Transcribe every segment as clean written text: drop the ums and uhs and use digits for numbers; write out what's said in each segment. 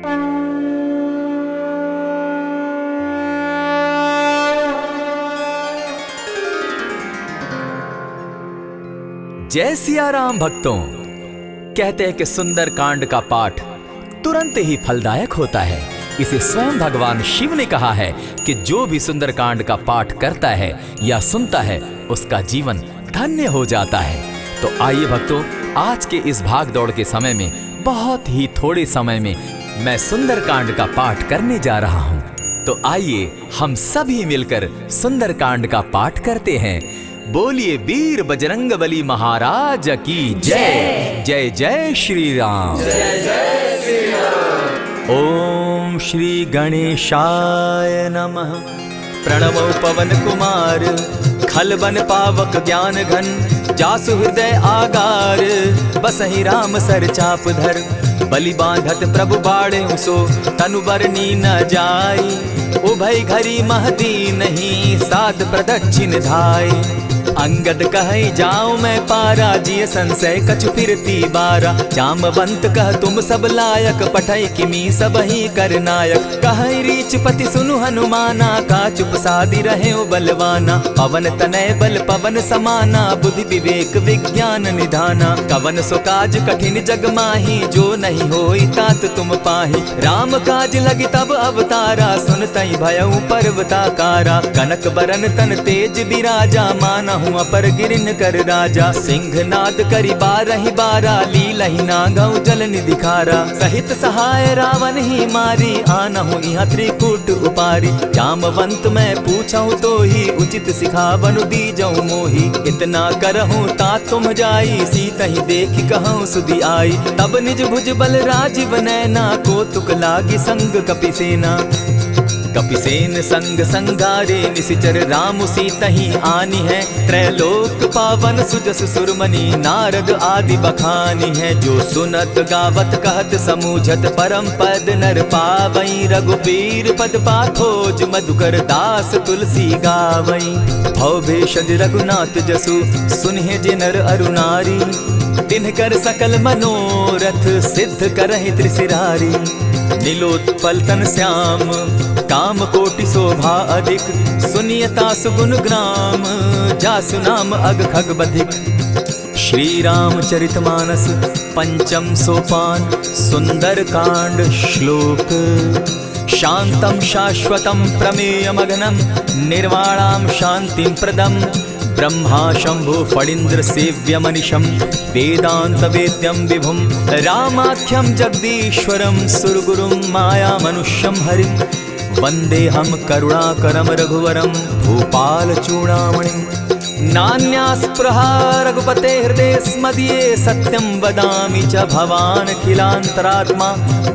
जय सिया राम भक्तों। कहते हैं कि सुंदर कांड का पाठ तुरंत ही फलदायक होता है। इसे स्वयं भगवान शिव ने कहा है कि जो भी सुंदर कांड का पाठ करता है या सुनता है उसका जीवन धन्य हो जाता है। तो आइए भक्तों, आज के इस भाग दौड़ के समय में बहुत ही थोड़े समय में मैं सुंदर कांड का पाठ करने जा रहा हूँ। तो आइए हम सभी मिलकर सुंदर कांड का पाठ करते हैं। बोलिए वीर बजरंगबली महाराज की जय। जय जय श्री राम। जय जय श्री राम। ओम श्री गणेशाय नमः। प्रणवो पवन कुमार, खलबन पावक ज्ञान घन, जासु हृदय आगार, बसहि राम सर चाप धर, बलि बांधत प्रभु बाढ़े सो, तनु बरनी न जाई, उभय घरी महती नहीं, सात प्रदक्षिण धाई। अंगद कहे जाऊं मैं पारा, जिय संशय कछु फिरती बारा, जामवंत कह तुम सब लायक, पठै किमी सब ही कर नायक, कहे रीच पति सुनु हनुमाना, का चुप सादी रहे बलवाना, पवन तनय बल पवन समाना, बुद्धि विवेक विज्ञान निधाना, कवन सो काज कठिन जग माही, जो नहीं होई तात तुम पाही, राम काज लगी तब अवतारा, सुनतई भयउ पर्वताकारा, कनक बरन तन तेज बिराजा, माना अपर गिरिन कर राजा, सिंहनाद करी बारहि बारा, लीलहि नागौ जल निधि खारा, सहित सहाय रावण ही मारी, आनहु इहाँ त्रिकूट उपारी, जामवंत मैं पूछऊं तो ही, उचित सिखावनु दीजऊं मोही, इतना करहूं ता तुम जाई, सीतहि देखि कहूं सुधि आई, तब निज भुज बल राजीव नैना, को तुक लागी संग कपिसेना, कपिसेन संग संगारे, निशिचर राम सीतहि आनी है, त्रैलोक पावन सुजस सुरमणि, नारद आदि बखानी है, जो सुनत गावत कहत समूझत, परम पद नर पावई, रघुबीर पद पाखोज, मधुकर दास तुलसी गावई, भव भेषज रघुनाथ जसु, सुनिहे जे नर अरु नारी, तिनकर सकल मनोरथ, सिद्ध करहि त्रिशिरारी, नीलोत्पल तन श्याम, काम कोटि शोभा अधिक, सुनियता सुगुण ग्राम, जासु नाम अग खग बधिक। श्री रामचरितमानस पंचम सोपान, सुंदर कांड श्लोक। शांतम शाश्वतम प्रमेयमगनम, निर्वाणाम शांतिम प्रदम, ब्रह्मा शंभु फणीन्द्र सेव्य मनिशम, वेदांत वेद्यम विभुम, रामाख्यम जगदीश्वरम, सुरगुरुम माया मनुष्यम हरिम, वंदे हम करुणाकरम रघुवरम, भूपाल चूड़ामणिम, नान्यास्पृहा रघुपते हृदय स्मदीये, सत्यं वदामि च भवान् खिलान्तरात्मा,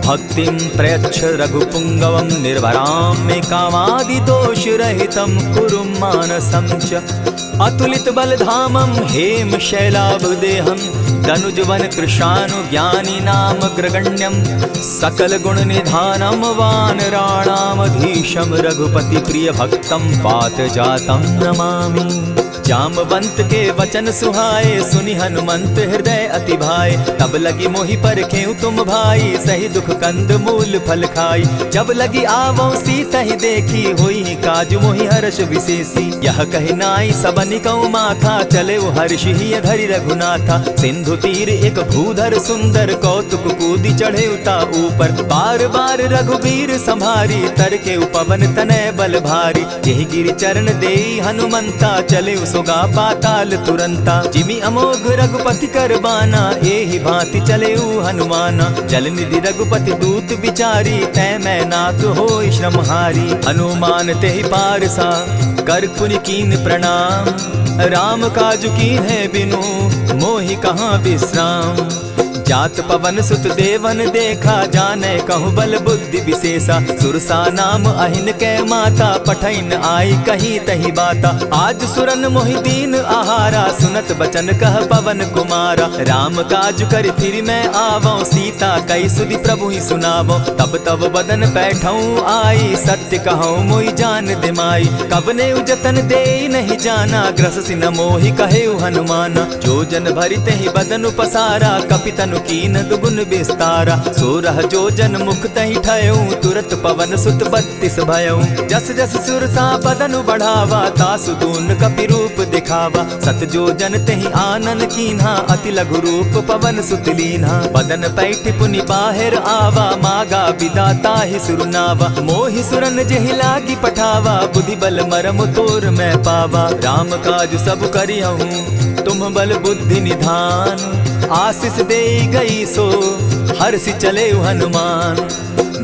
भक्तिं प्रयच्छ रघुपुङ्गवं, निर्भरां मे कामादिदोषरहितं, कुरु मानसं च अतुलित बलधामं, हेम शैलाभदेहं, दनुजवन कृशानु ज्ञानी नाम ग्रगण्यं, सकल गुण निधानं, वानराणामधीशं, रघुपति प्रिय भक्तं, पात जातं नमामि। जामवंत के वचन सुहाए, सुनि हनुमंत हृदय अति भाए, तब लगी मोहि परखेउ तुम भाई, सही दुख कंद मूल फल खाई, जब लगी आवो सीतहि देखी, होई काज मोहि हर्ष विशेषी, यह कहि नाई सबनि कौ माथा, चले हर्षि धरि रघुनाथा, सिंधु तीर एक भूधर सुंदर, कौतुक कूदी चढ़े उता ऊपर, बार बार रघुबीर संभारी, तर के उपवन तनय बल भारी, यही गिरि चरण देई हनुमंता, चले सोगा पाताल तुरंता, जिमि अमोघ रघुपति कर बाना, एहि भांति चले हनुमाना, जल निधि रघुपति दूत विचारी, तै मैं नाथ होई श्रमहारी, हनुमान तेहि पारसा, कर पुनि कीन प्रणाम, राम काज कीन है बिनु, मोहि कहाँ विश्राम, जात पवन सुत देवन देखा, जाने कहूँ बल बुद्धि विशेषा, सुरसा नाम अहिन कै माता, पठैन आई कहीं तही बाता, आज सुरन मोहि दीन आहारा, सुनत बचन कह पवन कुमारा, राम काज कर फिर मैं आवो, सीता कई सुधि प्रभु ही सुनावो, तब तब बदन बैठऊँ आई, सत्य कहूँ मोहि जान दिमाई, कबने उजतन दे नहीं जाना, ग्रस सिन मोहि कहे हनुमाना, जो जन भरित ही बदन पसारा, कपि कपितनु कीन दुगुन विस्तारा। 16 जोजन मुख तहि ठयऊ तुरत पवन सुत 32 भयऊ। जस जस सुरसा बदनु बढ़ावा तासु दून कपि रूप दिखावा। 7 जोजन तेहि आनन कीन्हा अति लघु रूप पवन सुत लीन्हा। बदन पैठ पुनि बाहिर आवा मागा विदा ताहि सुरनावा। मोहि सुरन जेहि लागी पठावा बुद्धि बल मरम तोर मैं पावा। राम काज सब करियहूँ तुम बल बुद्धि निधान। आशीष दे गई सो हर्षि चले हनुमान।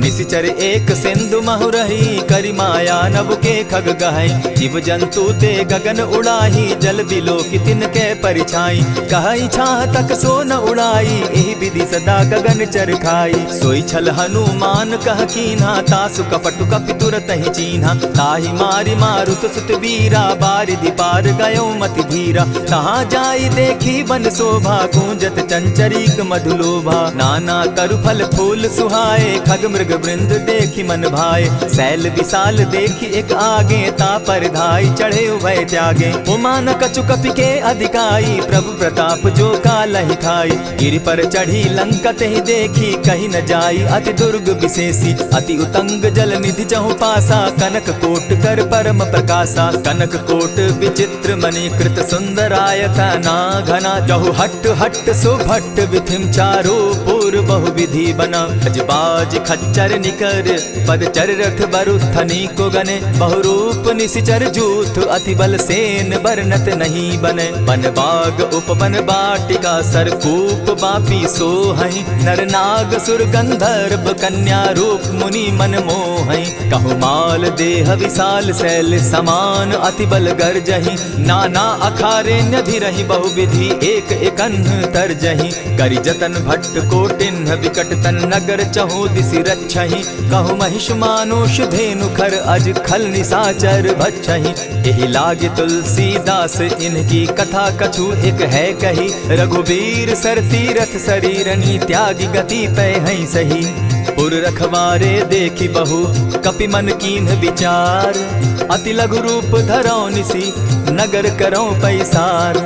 निशिचर एक सिंधु महु रही करि माया नभ के खग गहई। जीव जंतु ते गगन उड़ाही जल बिलो की तिनके परिछाई। कहई छाह तक सो न उड़ाई एहि विधि सदा गगन चर खाई। सोई छल हनुमान कह कीन्हा तासु कपटु कपि तुरत ही चीन्हा। ताहि मारि मारुत सुत वीरा बारिधि पार गयो मति धीरा। कहाँ जाई देखी बन शोभा गूंजत चंचरीक मधुलोभा। नाना तरु फल फूल सुहाए खग मृग वृंद देखी मन भाए। सैल विशाल देखी एक आगे ता पर धाई चढ़े उभय त्यागे। उमान कछु कपि के अधिकाई प्रभु प्रताप जो कालहि खाई। गिरि पर चढ़ी लंका तेहि देखी कहीं न जाई अति दुर्ग विशेषी। अति उतंग जल निधि चहु पासा कनक कोट कर परम प्रकाशा। कनक कोट विचित्र मणि कृत सुंदरायता ना घना। जहु हट हट सुभट विधिम चारो पूर्व बहु विधि बना। अजबाज खच्चर निकर पदचर रथ बरुथनी को गने। बहुरूप निशिचर जूथ अति बल सेन बरनत नहीं बने। बन बाग उपवन बाटिका सरकूप बापी सोहई। नर नाग सुर गंधर्व कन्या रूप मुनि मन मोहई। कहु माल देह विशाल शैल समान अति बल गर्जही। नाना अखारे नधिरहि बहुविधि एक एकन्ह तरजही। करि जतन भट्ट कोटिन्ह विकट तन नगर चहु दिसि रक्षहि। कहु महिष मानुष धेनु खर अज खल निशाचर भक्षहि। एहि लागे तुलसीदास इनकी कथा कछु एक है कही। रघुबीर सर तीरथ शरीरनी त्यागी गति पै हई सही। पुर रखवारे देखी बहु कपि मन कीन्ह विचार। अति लघु रूप धरौ निसी नगर करौ पैसार।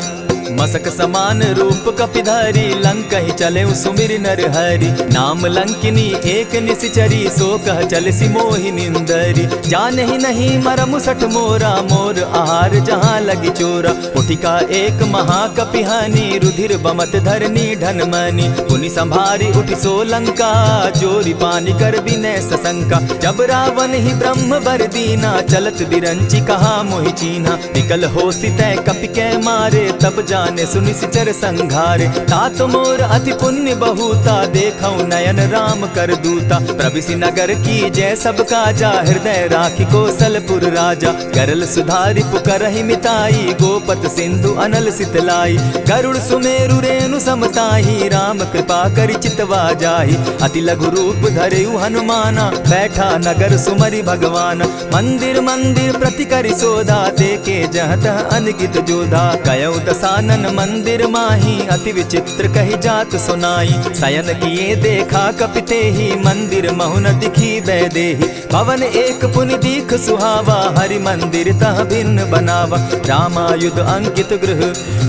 मसक समान रूप कपिधारी लंका ही चले सुमिर नर हरि। नाम लंकिनी एक निशिचरी सो कह चल सी मोहि निंदरी। जान ही नहीं मरम सठ मोरा मोर आहार जहाँ लगी चोरा। उठिका एक महाकपिहानी रुधिर बमत धरनी ढन मनी। पुनि संभारी उठि सो लंका जोरी पानी कर विनय सशंका। जब रावण ही ब्रह्म बर दीना चलत बिरंची कहा मोहि चीन्हा। निकल हो सितै कपि के मारे तब जाने सुनिशिचर संघारे। तात मोर अति पुण्य बहुता देखौ नयन राम कर दूता। प्रविशि नगर की जय सब काजा हृदय राखी कौशलपुर राजा। गरल सुधारि पुकरहि मिताई गोपत सिंधु अनल सितलाई। गरुड़ सुमेरु रेणु समताही राम कृपा करि चितवा जाहि। अति लघु रूप धरेउ हनुमाना बैठा नगर सुमरि भगवान। मंदिर मंदिर प्रति करि सोधा देखे जहत अनगित जोधा। कयौ दसानन मंदिर माही अति विचित्र कही जात सुनाई। शयन किए देखा कपिते ही मंदिर महु न दिखी वैदेही। भवन एक पुनि दीख सुहावा हरि मंदिर तह भिन्न बनावा। रामायुध अंकित गृह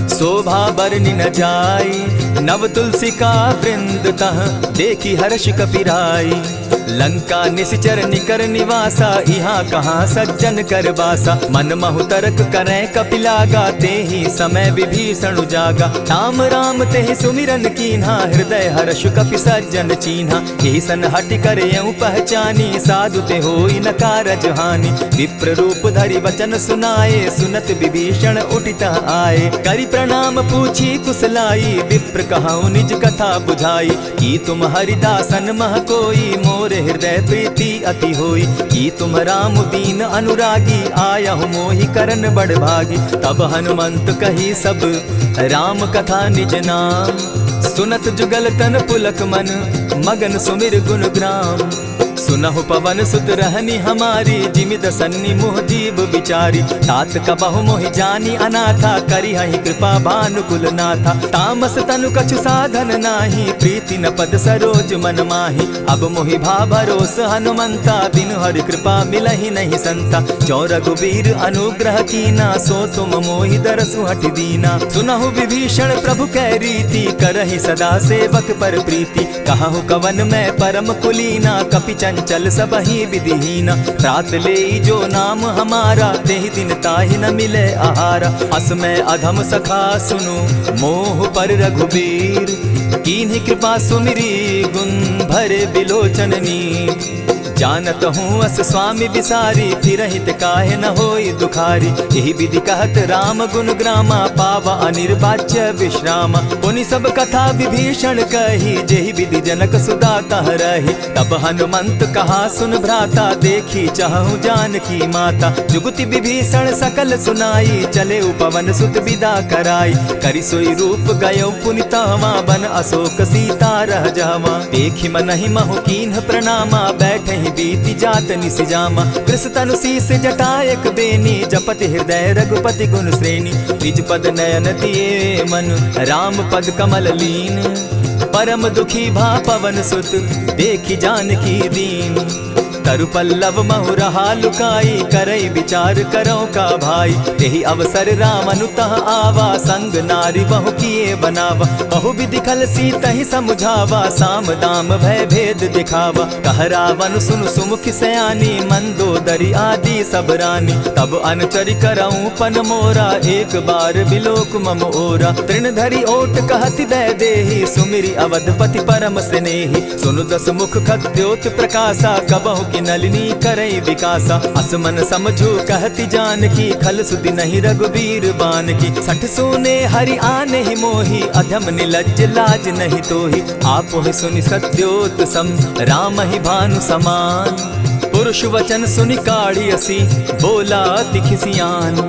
शोभा बरनि न जाई। नव तुलसी का वृंद तह देखी हर्ष कपिराई। लंका निशिचर निकर निवासा यहाँ कहाँ सज्जन कर बासा। मन महु तरक करै कपिलागा तेहि समय विभीषण जागा। राम राम तेहि सुमिरन कीन्हा हृदय हर्ष कपि सज्जन चीन्हा। एहि सन हटि कर यूं पहचानी साधु ते होई न कारज हानि। विप्र रूप धरि वचन सुनाए सुनत विभीषण उठितः आए। करि प्रणाम पूछी कुशलाई विप्र कहऊँ निज कथा बुझाई। की तुम हरिदासन मह कोई मोरे हृदय प्रीति अति होई। की तुम राम दीन अनुरागी आयहु मोहि करन बड़ भागी। तब हनुमंत कही सब राम कथा निज नाम। सुनत जुगल तन पुलक मन मगन सुमिर गुण ग्राम। सुनहु पवन सुत रहनी हमारी, जिमि दसन्नी मोह जीव विचारी। तात कबहु मोहि जानी अनाथा, करी हहि कृपा भानुकुल नाथा। तामस तनु कछु साधन नाही, प्रीति न पद सरोज मन माही। अब मोहि भा भरोस हनुमंता, बिनु हरि कृपा मिलहि नहीं संता। जो रघुबीर अनुग्रह कीना, सो तुम मोहि दरसु हठि दीना। सुनहु विभीषण प्रभु कै रीति, करहि सदा सेवक पर प्रीति। कहु कवन मैं परम कुलीना, कपि चंचल सबहि विधिहीना। रात ले जो नाम हमारा, तेहि दिन ताहि न मिले आहारा। अस मैं अधम सखा सुनु, मोह पर रघुबीर। कीन्हि कृपा सुमिरी, गुण भरे बिलोचन नीर। जानत हूँ अस स्वामी बिसारी, फिरहित काहे न होई दुखारी। यही विधि कहत राम गुण ग्रामा, पावा अनिर्वाच्य विश्रामा। पुनि सब कथा विभीषण कही, जेहि विधि जनक सुता तह रही। तब हनुमंत कहा सुन भ्राता, देखी चाहूँ जानकी माता। जुगति विभीषण सकल सुनाई, चले पवन सुत विदा कराई। करि सोई रूप गयो पुनि तहवा, बन अशोक सीता रह जहवा। देखि मनहि महु कीन्ह प्रणामा, बैठहि बीति जात निसि जामा। कृष तनु शीस जटा एक बेनी, जपति हृदय रघुपति गुण श्रेणी। निज पद नयन दिए मन, राम पद कमल लीन। परम दुखी भा पवन सुत, देखि जानकी दीन। तरु पल्लव महु रहा लुकाई, करई विचार करो का भाई। यही अवसर राम अनुतः आवा, संग नारी बहु किए बनावा। बहु विधि खल सीतहि समुझावा, साम दाम भय भेद दिखावा। कह रावण सुनु सुमुखि सयानी, मंदोदरी आदि सब रानी। तब अनुचरि करऊं पन मोरा, एक बार बिलोक मम ओरा। तृण धरि ओट कहति दय देहि, सुमिरि अवधपति परम स्नेही। सुनु दस मुख खद्योत प्रकाशा, कबहु की नलिनी करई विकासा। असमन समझो कहति जानकी, खल सुधि नहीं रघुबीर बान की। सठ सोने हरि आने ही मोही, अधम निलज्ज लाज नहीं तोही। आपो ही सुनि सत्योत सम, राम ही भानु समान। पुरुष वचन सुनि काढ़ी असी, बोला अति खिसियान।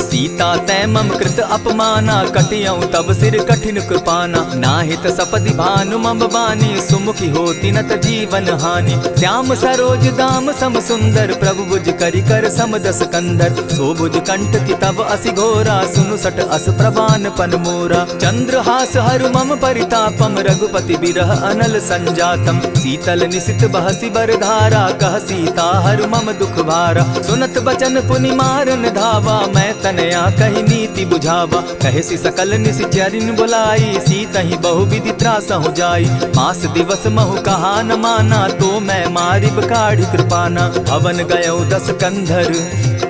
सीता तै मम कृत अपमाना, कटियऊं तब सिर कठिन कृपाना। नाहित सपदि भानु मम बानी, सुमुखी होती न त जीवन हानि। श्याम सरोज दाम सम सुंदर, प्रभु भुज करि कर सम दस कंधर। सो भुज कंठ की तब असि घोरा, सुनु सट अस प्रवान पन मोरा। चंद्रहास हरु मम परितापम, रघुपति बिरह अनल संजातम। शीतल निशित बहसी बरधारा, कह सीता हरु मम दुख भारा। सुनत बचन पुनि मारन धावा, मैं तनया कही नीति बुझावा। कहसी सकल निशिचरिन बुलाई, सीतहि बहु विधि त्रास हो जाई। मास दिवस महु कहा न माना, तो मैं मारिब काढ़ी कृपाना। भवन गयो दस कंधर,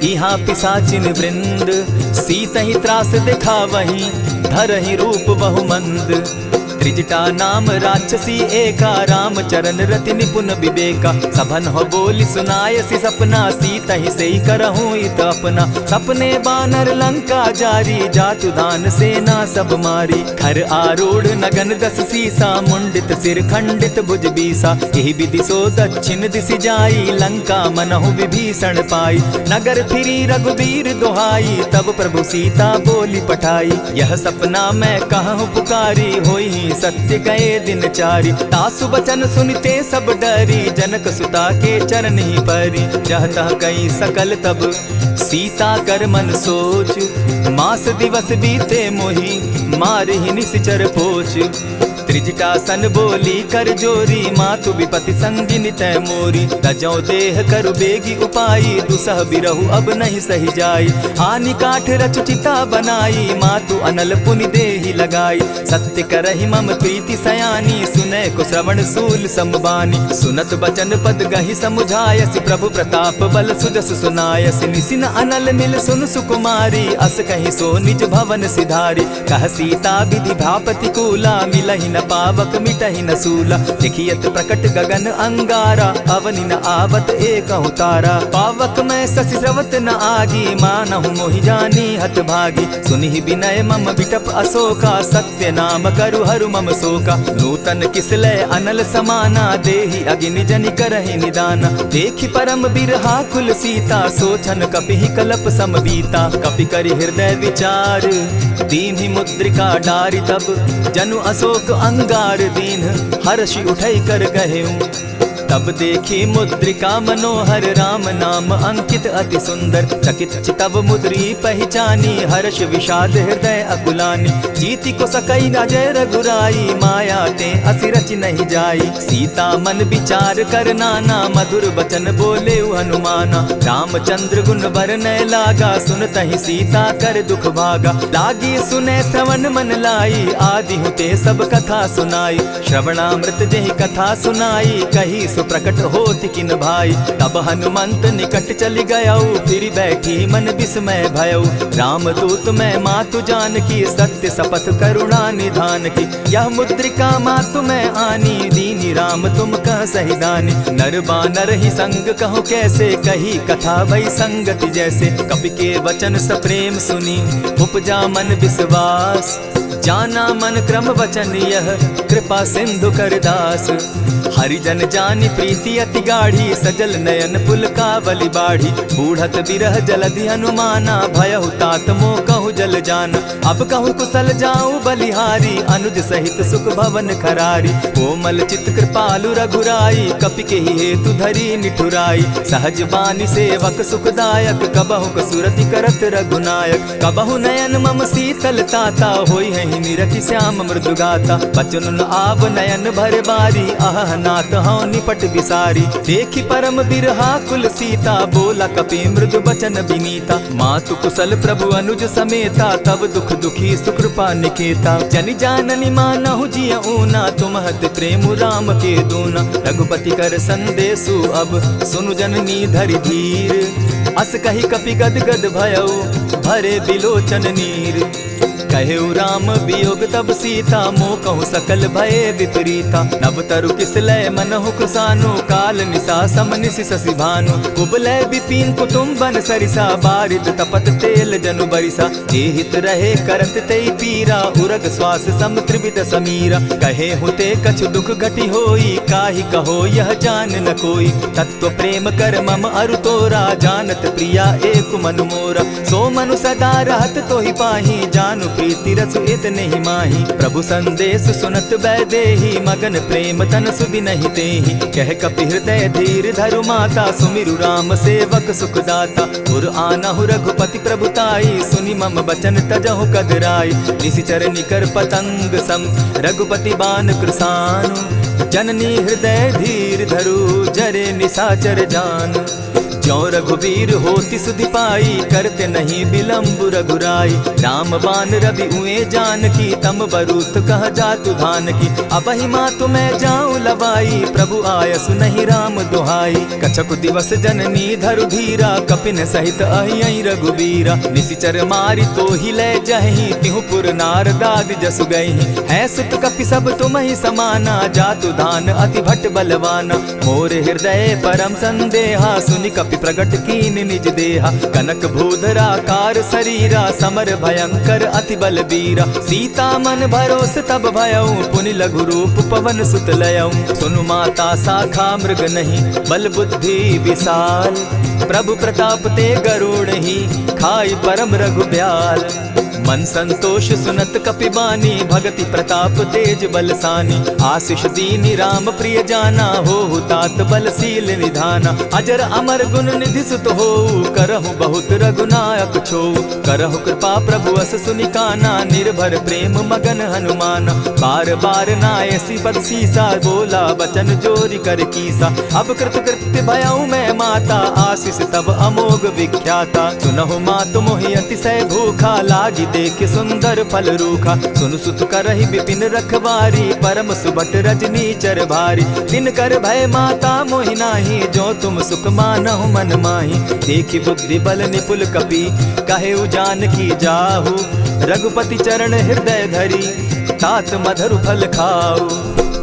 इहाँ पिशाचिन वृंद। सीतहि त्रास दिखावहि, धरहि रूप बहु मंद। त्रिजटा नाम राक्षसी एका, राम चरण रति निपुण विवेका। सभन हो बोली सुनायसी सपना, सीतहि सेई करहूँ इत अपना। सपने बानर लंका जारी, जातु दान सेना सब मारी। खर आरूढ़ नगन दस सीसा, मुंडित सिर खंडित भुज बीसा। यही विधि सो दक्षिण दिशि जाई, लंका मनहु विभीषण पाई। नगर फिरी रघुबीर दुहाई, तब प्रभु सीता बोली पठाई। यह सपना मैं कहूँ पुकारी, होई सत्य गए दिन चारी। तासु बचन सुनते सब डरी, जनक सुता के चरण ही परी। चाहता कई सकल तब सीता कर मन सोच, मास दिवस बीते मोही, मार ही निश्चर पोच। त्रिजटा सन बोली कर जोरी, मातु विपति संगिन तै मोरी। तजौ देह करु बेगी उपाई, दुसह बिरहु अब नहीं सही जाई। हानि काठ रचु चिता बनाई, मातु अनल पुनि देहि लगाई। सत्य करहि मम प्रीति सयानी, सुनै को श्रवण सूल समबानी। सुनत बचन पद गहि समुझायसि, प्रभु प्रताप बल सुजस सुनायसि। निसिन अनल मिल सुन सुकुमारी, अस कहि सो निज भवन सिधारी। कह सीता विधि भापति कूला, मिलहि न पावक मिटहि न सूला। देखियत प्रकट गगन अंगारा, अवनि न आवत एकहु तारा। पावक मैं शशि स्रवत न आगी, मानहु मोहि जानी हत भागी। सुनिहि विनय मम बिटप अशोका, सत्य नाम करु हरु मम शोका। नूतन किसलय अनल समाना, देहि अगिनि जनि करहि निदाना। देखि परम बिरहा कुल सीता, सोचन कपिहि कलप सम बीता। कपि करि हृदय विचार, दीन्हि मुद्रिका डारि। तब जनु अशोक अंगार दीन, हर्षि उठै कर गहेऊ। तब देखी मुद्रिका मनोहर राम नाम अंकित अति सुंदर। चकित चितव मुद्री पहचानी हर्ष विषाद हृदय अकुलानी। जीति को सकई न जय रघुराई माया ते असि रचि नहीं जाई। सीता मन विचार कर नाना मधुर बचन बोले हनुमाना। रामचंद्र गुण बरनय लागा सुनतहि सीता कर दुख भागा। लागी सुने श्रवण मन लाई आदि हुते सब कथा सुनाई। श्रवणामृत जेहि कथा सुनाई कही सो प्रकट होति किन भाई। तब हनुमंत निकट चली गयऊ फिर बैठी मन विस्मय भयऊ। रामदूत मैं मातु जान की सत्य शपथ करुणा निधान की। यह मुद्रिका मातु मैं आनी दीनी राम तुम कह सही दानी। नर बानर ही संग कहूँ कैसे कही कथा भई संगति जैसे। कपि के वचन सप्रेम सुनी उपजा मन विश्वास। जाना मन क्रम वचन यह कृपा सिंधु कर दास। हरिजन जानी प्रीति अति गाढ़ी सजल नयन पुलकावली बाढ़ी। बूढ़त बिरह जलधि हनुमाना भयहु तात मोह कहु जल जाना। अब कहूँ कुशल जाऊँ बलिहारी अनुज सहित सुख भवन खरारी। कोमल चित कृपालु रघुराई कपि के ही हेतु धरी निठुराई। सहज बानी सेवक सुखदायक कबहु कसुरति करत रघुनायक। कबहु नयन मम शीतल ताता होई है निरखि श्याम मृदु गाता। बचन आब नयन भर बारी आह नाथ हौ निपट बिसारी। देखी परम बिरहा कुल सीता बोला कपि मृदु बचन विनीता। मातु कुशल प्रभु अनुज समेता तब दुख दुखी सुकृपा निकेता। जनि जाननी मानहु जिय ऊना तुमहत प्रेम राम के दूना। रघुपति कर संदेशु अब सुनु जननी धरि धीर। अस कही कपि गद गद भयऊ भरे बिलोचन नीर। कहेउ राम वियोग तब सीता मोह कहूँ सकल भये विपरीता। नव तरु किस लय मनहु कृसानु काल निशा समनिशि शशि भानु। कुबलय विपिन कुटुम्बन सरिसा बारिद तपत तेल जनु बरिसा। जे हित रहे करत तेई पीरा उरग श्वास सम त्रिविध समीरा। कहे हुते कछु दुख घटी होई काहि कहो यह जान न कोई। तत्व प्रेम कर मम अरु तोरा जानत प्रिया एक मनु मोरा। सो मनु सदा रहत तोहि पाही जानु प्रीति रस इतने ही माही। प्रभु संदेश सुनत बैदेही मगन प्रेम तन सुधि नहीं तेहि। कह कपि हृदय धीर धरु माता सुमिरु राम सेवक सुखदाता। उर आनहु रघुपति प्रभुताई सुनि मम बचन तजहु कदराई। निशिचर निकर पतंग सम रघुपति बान कृसानु। जननी हृदय धीर धरु जरे निशाचर जान। ज्यों रघुवीर होति सुधि पाई करते नहीं विलम्ब रघुराई। राम बान रवि उए जान की तम बरूत कह जातु धान की। अबहि मातु मैं जाऊं लवाई प्रभु आयसु नहीं राम दुहाई। कछक दिवस जननी धरु धीरा कपिन सहित अहियहि रघुबीरा। निशिचर मारी तो ही ले जहि तिहु पुर नारदादि जसु गई। है सुत कपि सब तुम ही समाना जातु धान अति भट बलवाना। मोर हृदय परम संदेहा सुनि कपि प्रगट कीन निज देहा। कनक भूधराकार शरीरा समर भयंकर अति बलबीरा। सीता मन भरोस तब भयऊ पुनि लघु रूप पवन सुत लयऊ। सुनु माता शाखा मृग नहीं बल बुद्धि विशाल। प्रभु प्रताप ते गरुड़ ही खाई परम रघुब्याल। मन संतोष सुनत कपिबानी भगति प्रताप तेज बलसानी। आशीष दीनी राम प्रिय जाना हो तात बलशील निधाना। अजर अमर गुण निधि सुत हो करहु बहुत रघुनायक छो। करहु कृपा प्रभु अस सुनिकाना निर्भर प्रेम मगन हनुमाना। बार बार नायसी पद सीसा बोला बचन जोरी कर कीसा। अब कृत कृत्य भयऊ मैं माता आशीष तब अमोघ विख्याता। सुनहु मातु मोहि अतिशय भूखा लागी देख सुंदर फल रूखा। सुन सुत करहि विपिन रखवारी परम सुबट रजनी चर भारी। दिन कर भय माता मोहि नाही जो तुम सुख मानहु मन माही। देखि बुद्धि बल निपुल कपि कहेउ जानकी जाहु। रघुपति चरण हृदय धरी तात मधुर फल खाऊ।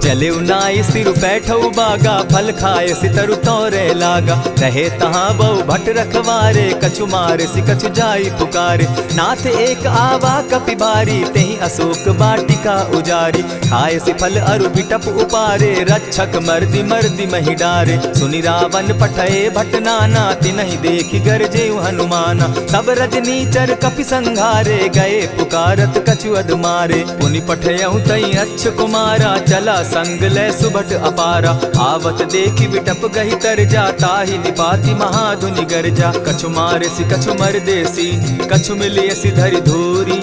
चले नाई सिर बैठऊ बागा फल खाए सितरु तोरे लागा। रहे तहाँ बहु भट रखवारे कछु मारे सि कछु जाई पुकारे। नाथ एक आवा कपि बारी तेहि अशोक बाटिका उजारी। खाए सि फल अरु बिटप उपारे रक्षक मर्दि मर्दि महि डारे। सुनि रावण पठए भट नाना तिनहि देखि गरजेउ हनुमाना। सब रजनी चर कपि संघारे गए पुकारत कछु अध मारे। पुनि पठयउ तई अच्छ कुमारा चला संग ले सुभट अपारा। आवत देखी विटप गही तर जा, ताहि निपाति महाधुनि गर्जा। कछु मारसी कछु मर देसी, कछु मिलियसी धरि धूरी।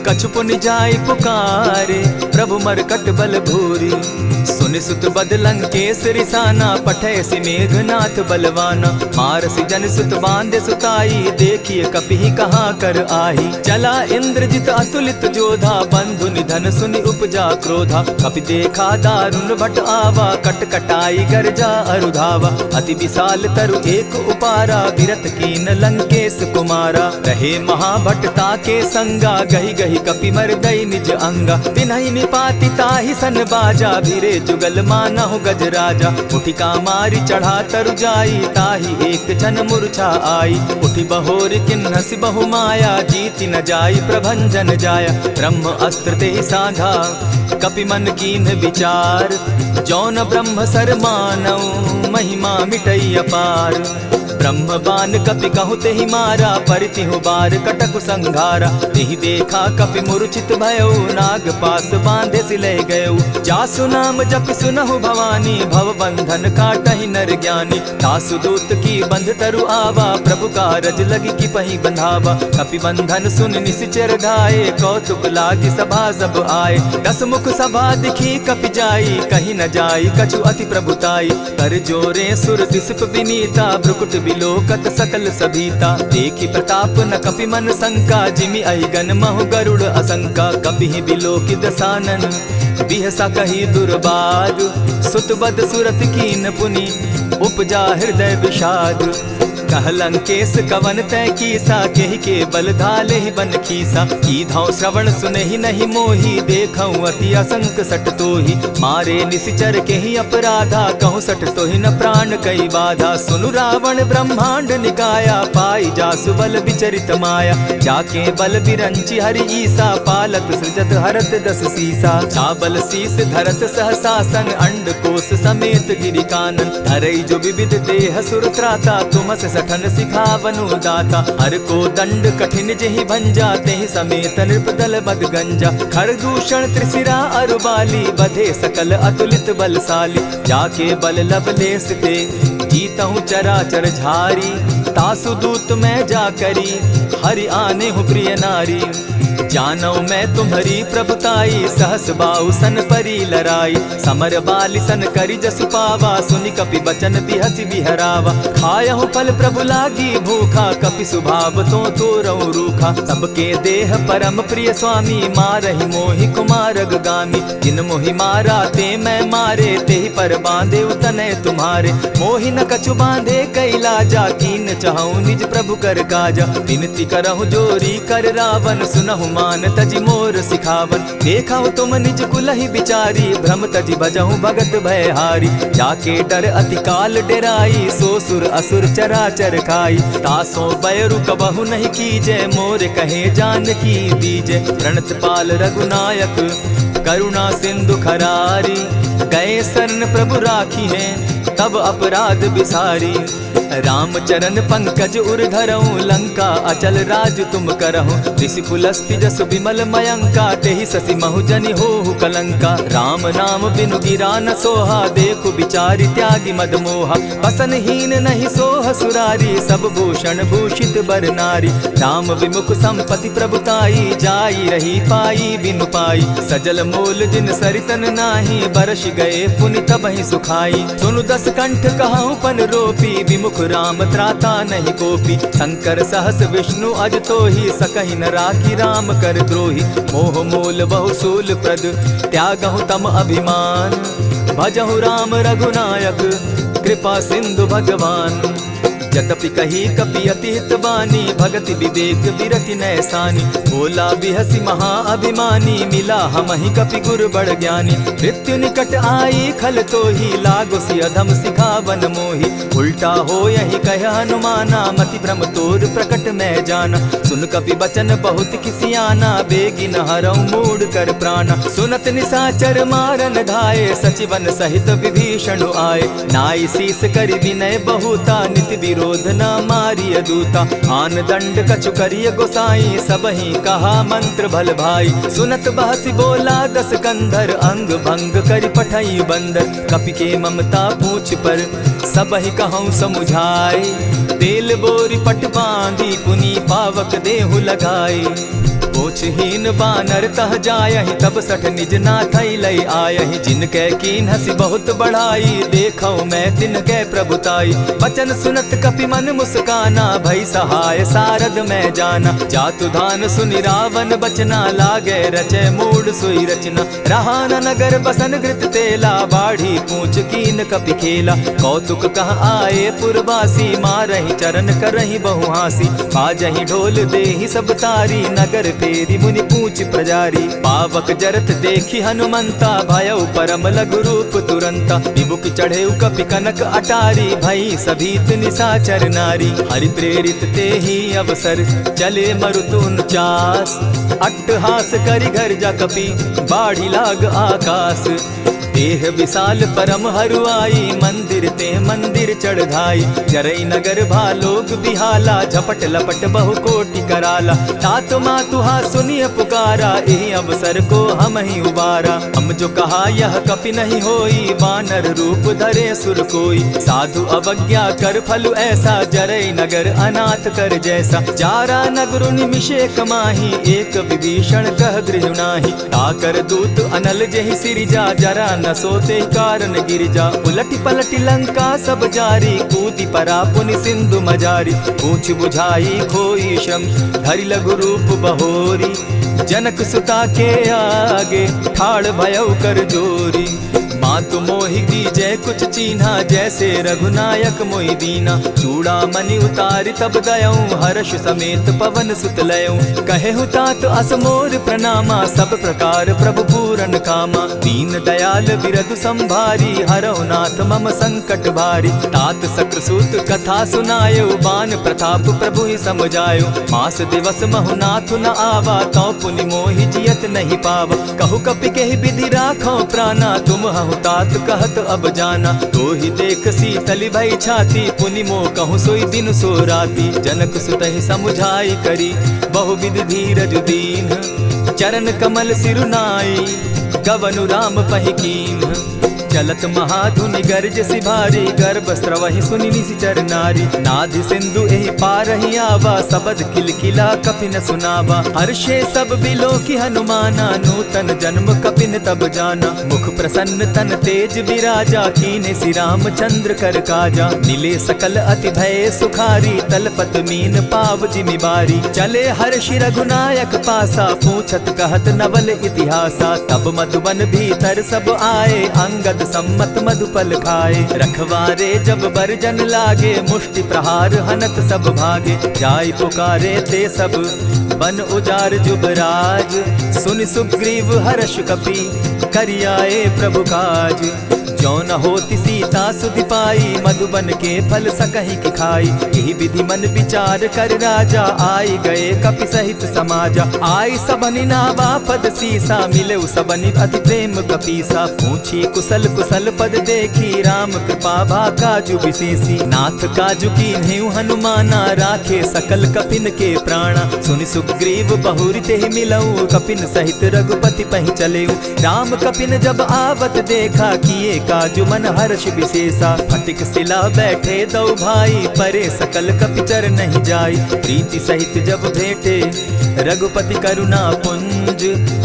कछु पुनि जाय पुकारे, प्रभु मरकट बल भूरी। सुनि सुत बद लंकेश रिसाना, पठैसी मेघनाथ बलवाना। मारसी जन सुत बांधे सुताई, देखिए कपि कहाँ कर आही। चला इंद्रजित अतुलित जोधा, बंधु निधन सुनि उपजा क्रोधा। कपि देखा दारुण भट आवा, कट कटाई गर्जा अरुधावा। अति विशाल तरु एक उपारा, विरत कीन लंकेश कुमारा। रहे महाभट ताके संगा, गही गही कपि मर्दई निज अंगा। तिन्हि निपाति ताहि सन बाजा, भीरे जुगल मानहु गजराजा। उठिका मारी चढ़ा तरु जाई, ताहि एक जन मूर्छा आई। उठि बहोर किन्हसि बहु माया, जीति न जाई प्रभंजन जाया। ब्रह्म अस्त्र तेहि साधा, कपि मन कीन्ह विचार। जौन ब्रह्म सर मानऊ, महिमा मिटई अपार। ब्रह्म बान कपि कहु तेहि मारा, परितिहु बार कटकु संघारा। तेहि देखा कपि मूर्छित भयउ, नाग पास बांधे सिले गयउ। जासु नाम जपि सुनहु भवानी, भव बंधन काटहि नर ज्ञानी। तासु दूत की बंध तरु आवा, प्रभु कारज लगी कि पहि बंधावा। कपि बंधन सुन निसिचर धाये, कौतुक लागी सभा सब आए। दस मुख सभा दिखी कपि जाई, कहीं न जाई कछु अति प्रभुताई। कर जोरे सुर दिसप विनीता, भ्रुकुट बिलोकत सकल सभीता। देखी प्रताप न कपि मन शंका, जिमि अहिगन महु गरुड़ असंका। कपि बिलोकि दसानन, बिहसा कही दुर्बाद। सुत बद सुरत कीन पुनि, उपजा हृदय विषाद। कह लंकेश कवन तय कीसा, केहि के बल धाले ही बन खीसा। की धाव श्रवण सुने ही नहीं मोही, देखऊं अति असंक सट तोही। मारे निसिचर के ही अपराधा, कहूँ सट तो ही न प्राण कई बाधा। सुनु रावण ब्रह्मांड निकाया, पाई जासु बल विचरित माया। जाके बल बिरंची हरि ईसा, पालत सृजत हरत दस सीसा। चाबल शीस धरत सहसासन, अंड कोश समेत गिरि कानन। धरई जो विविध देह सुर त्राता, तुमस सठन सिखावनु दाता। हर को दंड कठिन जेहि भंजा, तेहि समेत नृपदल बद गंजा। खर दूषण त्रिशिरा अरुबाली, बधे सकल अतुलित बलशाली। जाके बल लवलेस ते, जीतहु चराचर झारी। तासु दूत मैं जा करी, हरि आने हूँ प्रिय नारी। जानो मैं तुम्हारी प्रभुताई, सहस बाहु सन परी लराई। समर बाली सन करी जसु पावा, सुनि कपि बचन बिहसि बिहरावा। खायहु फल प्रभु लागी भूखा, कपि सुभाव तो तोरहु रूखा। सबके देह परम प्रिय स्वामी, मारहि मोहि कुमारग गामी। जिन मोहि मारा ते मैं मारे, तेहि पर बांधे उतने तुम्हारे। मोहि न कछु बांधे कैलाजा, कीन चाहूं निज प्रभु कर काजा। विनती करहु जोरी कर रावण, सुनहु मान तजि मोर सिखावन। देखा तुम निज कुलहि बिचारी, भ्रम तजि भजहु भगत भयहारी। जाके डर अति काल डेराई, सो सुर असुर चराचर खाई। तासो बैरु कबहु नहीं कीजे, मोर कहे जानकी दीजे। प्रणत पाल रघुनायक, करुणा सिंधु खरारी। गए शरण प्रभु राखी हैं, तब अपराध बिसारी। राम चरण पंकज उर धरऊं, लंका अचल राज तुम करहूं। ऋषि पुलस्ति जस विमल मयंका, तेहि ससि महु जनि होहु कलंका। राम नाम बिनु गिरा न सोहा, देखु बिचारी त्यागी मद मोहा। बसनहीन नहीं सोह सुरारी, सब भूषण भूषित बर नारी। राम विमुख संपति प्रभुताई, जाई रही पाई बिनु पाई। सजल मोल जिन सरितन नाही, बरस गए पुनि तबहि सुखाई। सुनु दस कंठ कहूँ पन रोपी, विमुख राम त्राता नहीं कोपी। शंकर सहस विष्णु अज तो ही, सकहि न राखी राम कर द्रोही। मोह मूल बहु सूल प्रद, त्यागहु तम अभिमान। भजहु राम रघुनायक, कृपा सिंधु भगवान। यद्यपि कही कपि अति हितवानी, भगति विवेक विरति नैसानी। बोला बिहसि महा अभिमानी, मिला हमहि कपि गुर बड़ ज्ञानी। मृत्यु निकट आई खल तो ही, लागो सि अधम सिखावन मोही। उल्टा हो यही कह हनुमाना, मति भ्रम तोर प्रकट मैं जाना। सुन कपि बचन बहुत किसियाना, बेगी न हरऊं मूड कर प्राणा। सुनत निसाचर मारन धाये, सचिवन सहित विभीषण आए। नाई शीस करि विनय बहुता, नित विरोध क्रोध न मारिय दूता। आन दंड कछु करिय गोसाई, सबहि कहा मंत्र भल भाई। सुनत बहसी बोला दस कंधर, अंग भंग करि पठई बंदर। कपि के ममता पूछ पर, सबहि कहूँ समुझाए। तेल बोरी पट बांधी, पुनि पावक देहु लगाई। पोछहीन बानर तह जायहि, तब सठ निज नाथ लई आयहि। जिनके कीन हसी बहुत बढ़ाई, देखौ मैं तिनके प्रभुताई। वचन सुनत कपि मन मुस्काना, भई सहाय सारद मैं जाना। जातु धान सुनि रावण बचना, लागे रचे मूड सोई रचना। रहा न नगर बसन घृत तेला, बाढ़ी पूछ कीन कपि खेला। कौतुक कह आए पुरवासी, मारहि चरण करहि बहु हासी। बाजहि ढोल देहि सब तारी, नगर फेरी मुनि पूछ प्रजारी। पावक जरत देखी हनुमंता, भयउ परम लघु रूप तुरंता। विबुक चढ़ेउ कपि कनक अटारी, भई सभीत निशाचर नारी। हरि प्रेरित ते ही अवसर, चले मरुत 49। अट्टहास करि घर जा कपि, बाढ़ी लाग आकाश। देह विशाल परम हरुआई, मंदिर ते मंदिर चढ़ाई। जरई नगर भालोक बिहाला, झपट लपट बहु कोटि कराला। तात मातुहा सुनिय पुकारा, एहि अवसर को हम ही उबारा। हम जो कहा यह कपि नहीं होई, बानर रूप धरे सुर कोई। साधु अवज्ञा कर फल ऐसा, जरई नगर अनाथ कर जैसा। जारा नगर निमिषे कमाही, एक विभीषण कह गृह नाही। ताकर दूत अनल जहि सिरिजा, जरा न सोते कारण गिरिजा। उलटी पलटी लंका सब जारी, कूदी परा पुनि सिंधु मजारी। पूछ बुझाई खोई श्रम, धरि लघु रूप बहोरी। जनक सुता के आगे, ठाड़ भयउ कर जोरी। मातु मोहि दीजै कुछ चीन्हा, जैसे रघुनायक मोहि दीना। चूड़ामणि उतारि तब दयऊँ, हर्ष समेत पवन सुत लयऊँ। कहेहु तात असमोर प्रणामा, सब प्रकार प्रभु पूरन कामा। दीन दयाल बिरदु संभारी, हरौ नाथ मम संकट भारी। तात सक्रसूत कथा सुनायो, बान प्रताप प्रभु ही समझायो। मास दिवस महु नाथ न आवा, तौ पुनि मोहि जियत नहीं पावा। कहु कपि केहि विधि राखो प्राणा, तुम हहु तात कहत अब जाना। तो ही देख शीतली भई छाती, पुनि मो कहूँ सोई दिन सो राती। जनक सुतहि समुझाई करी, बहुविध धीरज दीन। चरण कमल सिरुनाई, गवनु राम पहि कीन। चलत महाधुनि गर्ज सिभारी, गर्भ स्रवहि सुनि निशिचर नारी। नाधि सिंधु एहि पारहि आवा, सबद किलकिला कपि न सुनावा। हर्षे सब बिलोकि हनुमाना, नूतन जन्म कपि न तब जाना। मुख प्रसन्न तन तेज विराजा, कीने सि रामचंद्र कर काजा। मिले सकल अति भय सुखारी, तलपत मीन पाव जिमि बारी। चले हर्षि रघुनायक पासा, पूछत कहत नवल इतिहासा। तब मधुबन भीतर सब आए, अंगद सम्मत मधुपल खाए। रखवारे जब बरजन लागे, मुष्टि प्रहार हनत सब भागे। जाय पुकारे ते सब, बन उजार जुबराज। सुन सुग्रीव हर्ष कपि, करियाए प्रभु काज। जो न होती सीता सुधि पाई, मधुबन के फल सकहि की खाई। यही विधि मन विचार कर राजा, आई गए कपि सहित समाजा। आई सबनि नावा पद सीसा, मिले सबनि अति प्रेम कपीसा। पूछी कुशल कुशल पद देखी, राम कृपा भा काजु विशेषी। नाथ काजु कीन्हेउ हनुमाना, राखे सकल कपिन के प्राणा। सुनि सुग्रीव बहुरि तेहि मिलऊ, कपिन सहित रघुपति पहि चलेऊ। राम कपिन जब आवत देखा, किए काजु मन हर्ष विशेषा। फटिक सिला बैठे दो भाई, परे सकल कपिचर नहीं जाई। प्रीति सहित जब भेटे, रघुपति करुणा पुंज।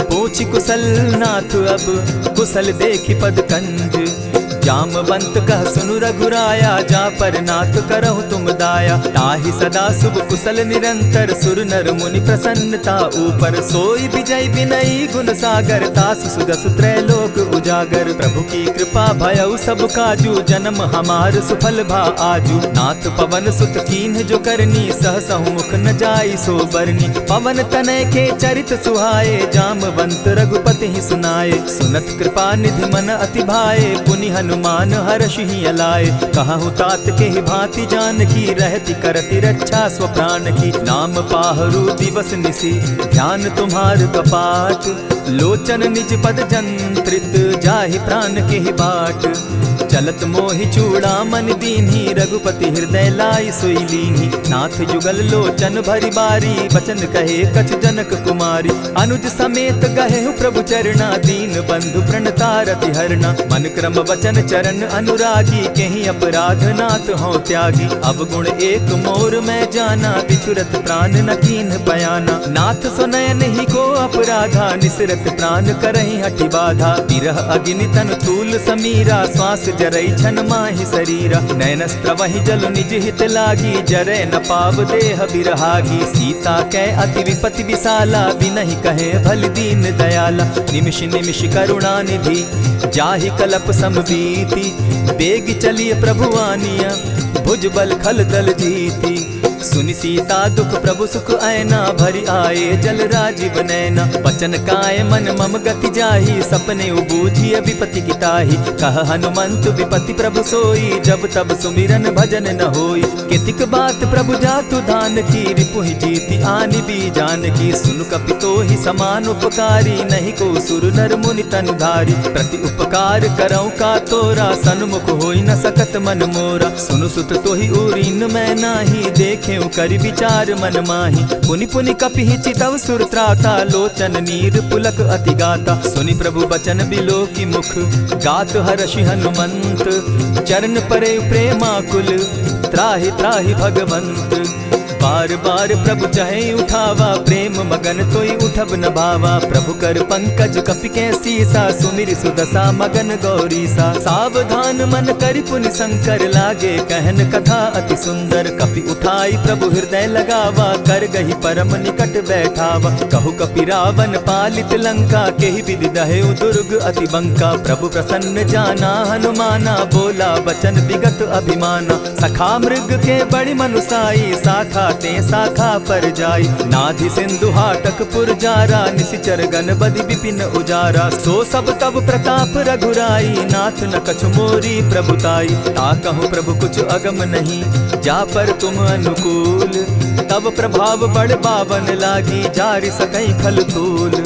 पूछि कुशल नाथ अब, कुशल देखि पद कंज। जामवंत कह सुनु रघुराया, जा पर नाथ करहु तुम दाया। ताहि सदा शुभ कुशल निरंतर, सुर नर मुनि प्रसन्नता ऊपर। सोई विजय विनयी गुण सागर, तासु सुदसु त्रैलोक उजागर। प्रभु की कृपा भयउ सब काजू, जन्म हमार सुफल भा आजू। नाथ पवन सुत कीन्ह जो करनी, सहसहु मुख न जाई सो बरनी। पवन तनय के चरित सुहाए, जामवंत रघुपति ही सुनाए। सुनत कृपा निधि मन अति भाए, पुनि हनुमान हर्ष ही अलाए। कहु तात के ही भांति जान की, रहती करती रक्षा स्व प्राण की। नाम पाहरु दिवस निसी, ध्यान तुम्हार कपाट। लोचन निज पद जंत्रित, जाहि प्राण के ही बाट। चलत मोहि चूड़ामन दीन्ही, रघुपति हृदय लाई सोई लीन्ही। नाथ जुगल लोचन भरी बारी, बचन कहे कछ जनक कुमारी। अनुज समेत गहे प्रभु चरणा, दीन बंधु प्रणतारति हरना। मन क्रम वचन चरण अनुरागी, कहीं अपराध नाथ हो त्यागी। अब गुण एक मोर में जाना, बिछुरत प्राण न कीन्ह बयाना। नाथ सुनयन ही को अपराधा, निसरत प्राण करहि हठि बाधा। विरह अग्नि तन तूल समीरा, श्वास जरई छन माहि शरीरा। नयन स्त्रवहि जल निज हित लागी, जरै न पाव देह बिरहागी। सीता कै अति विपति विशाला, बिनहि कहे भल दीन दयाला। निमिष निमिष करुणा निधि, जाहि कलप समबीति। बेग चलिए प्रभु आनिया, भुज बल खल दल जीती। सुनि सीता दुख प्रभु सुख ऐना, भरी आए जल राजीव नैना। वचन काय मन मम गति जाहि, सपने बूझिय विपति किताहि। कह हनुमंत विपति प्रभु सोई, जब तब सुमिरन भजन न होई। कितिक बात प्रभु जातु धान की, रिपुहि जीति आनि भी जान की। सुनु कपितो ही समान उपकारी, नहीं को सुर नर मुनि तन धारी। प्रति उपकार करौ का तोरा, सन्मुख होई न सकत मन मोरा। सुनु सुत तोहि उरीन मैं नाही, देखे करि विचार मन माही। पुनि पुनि कपिहि चितव सुर त्राता, लोचन नीर पुलक अति गाता। सुनि प्रभु बचन बिलो की मुख, गात हर्षि हनुमंत। चरण परे प्रेमाकुल, त्राहि त्राहि भगवंत। बार बार प्रभु चहे उठावा, प्रेम मगन तोई उठब न भावा। प्रभु कर पंकज कपि के सीसा, सुमिर सुदशा मगन गौरीसा। सावधान मन करि पुनि शंकर, लागे कहन कथा अति सुंदर। कपि उठाई प्रभु हृदय लगावा, कर गही परम निकट बैठावा। कहु कपि रावण पालित लंका, केहि विधि दहेउ दुर्ग अति बंका। प्रभु प्रसन्न जाना हनुमाना, बोला बचन विगत अभिमाना। सखा मृग के बड़ी मनुसाई, साखा ते शाखा पर जाई। नाधि सिंधु हाटक पुर जारा, निशिचर गण बदि विपिन उजारा। सो सब तब प्रताप रघुराई, नाथ न कछु मोरी प्रभुताई। ताकहु प्रभु कुछ अगम नहीं, जा पर तुम अनुकूल। तब प्रभाव बड़ पावन लागी, जारि सकई खल तूल।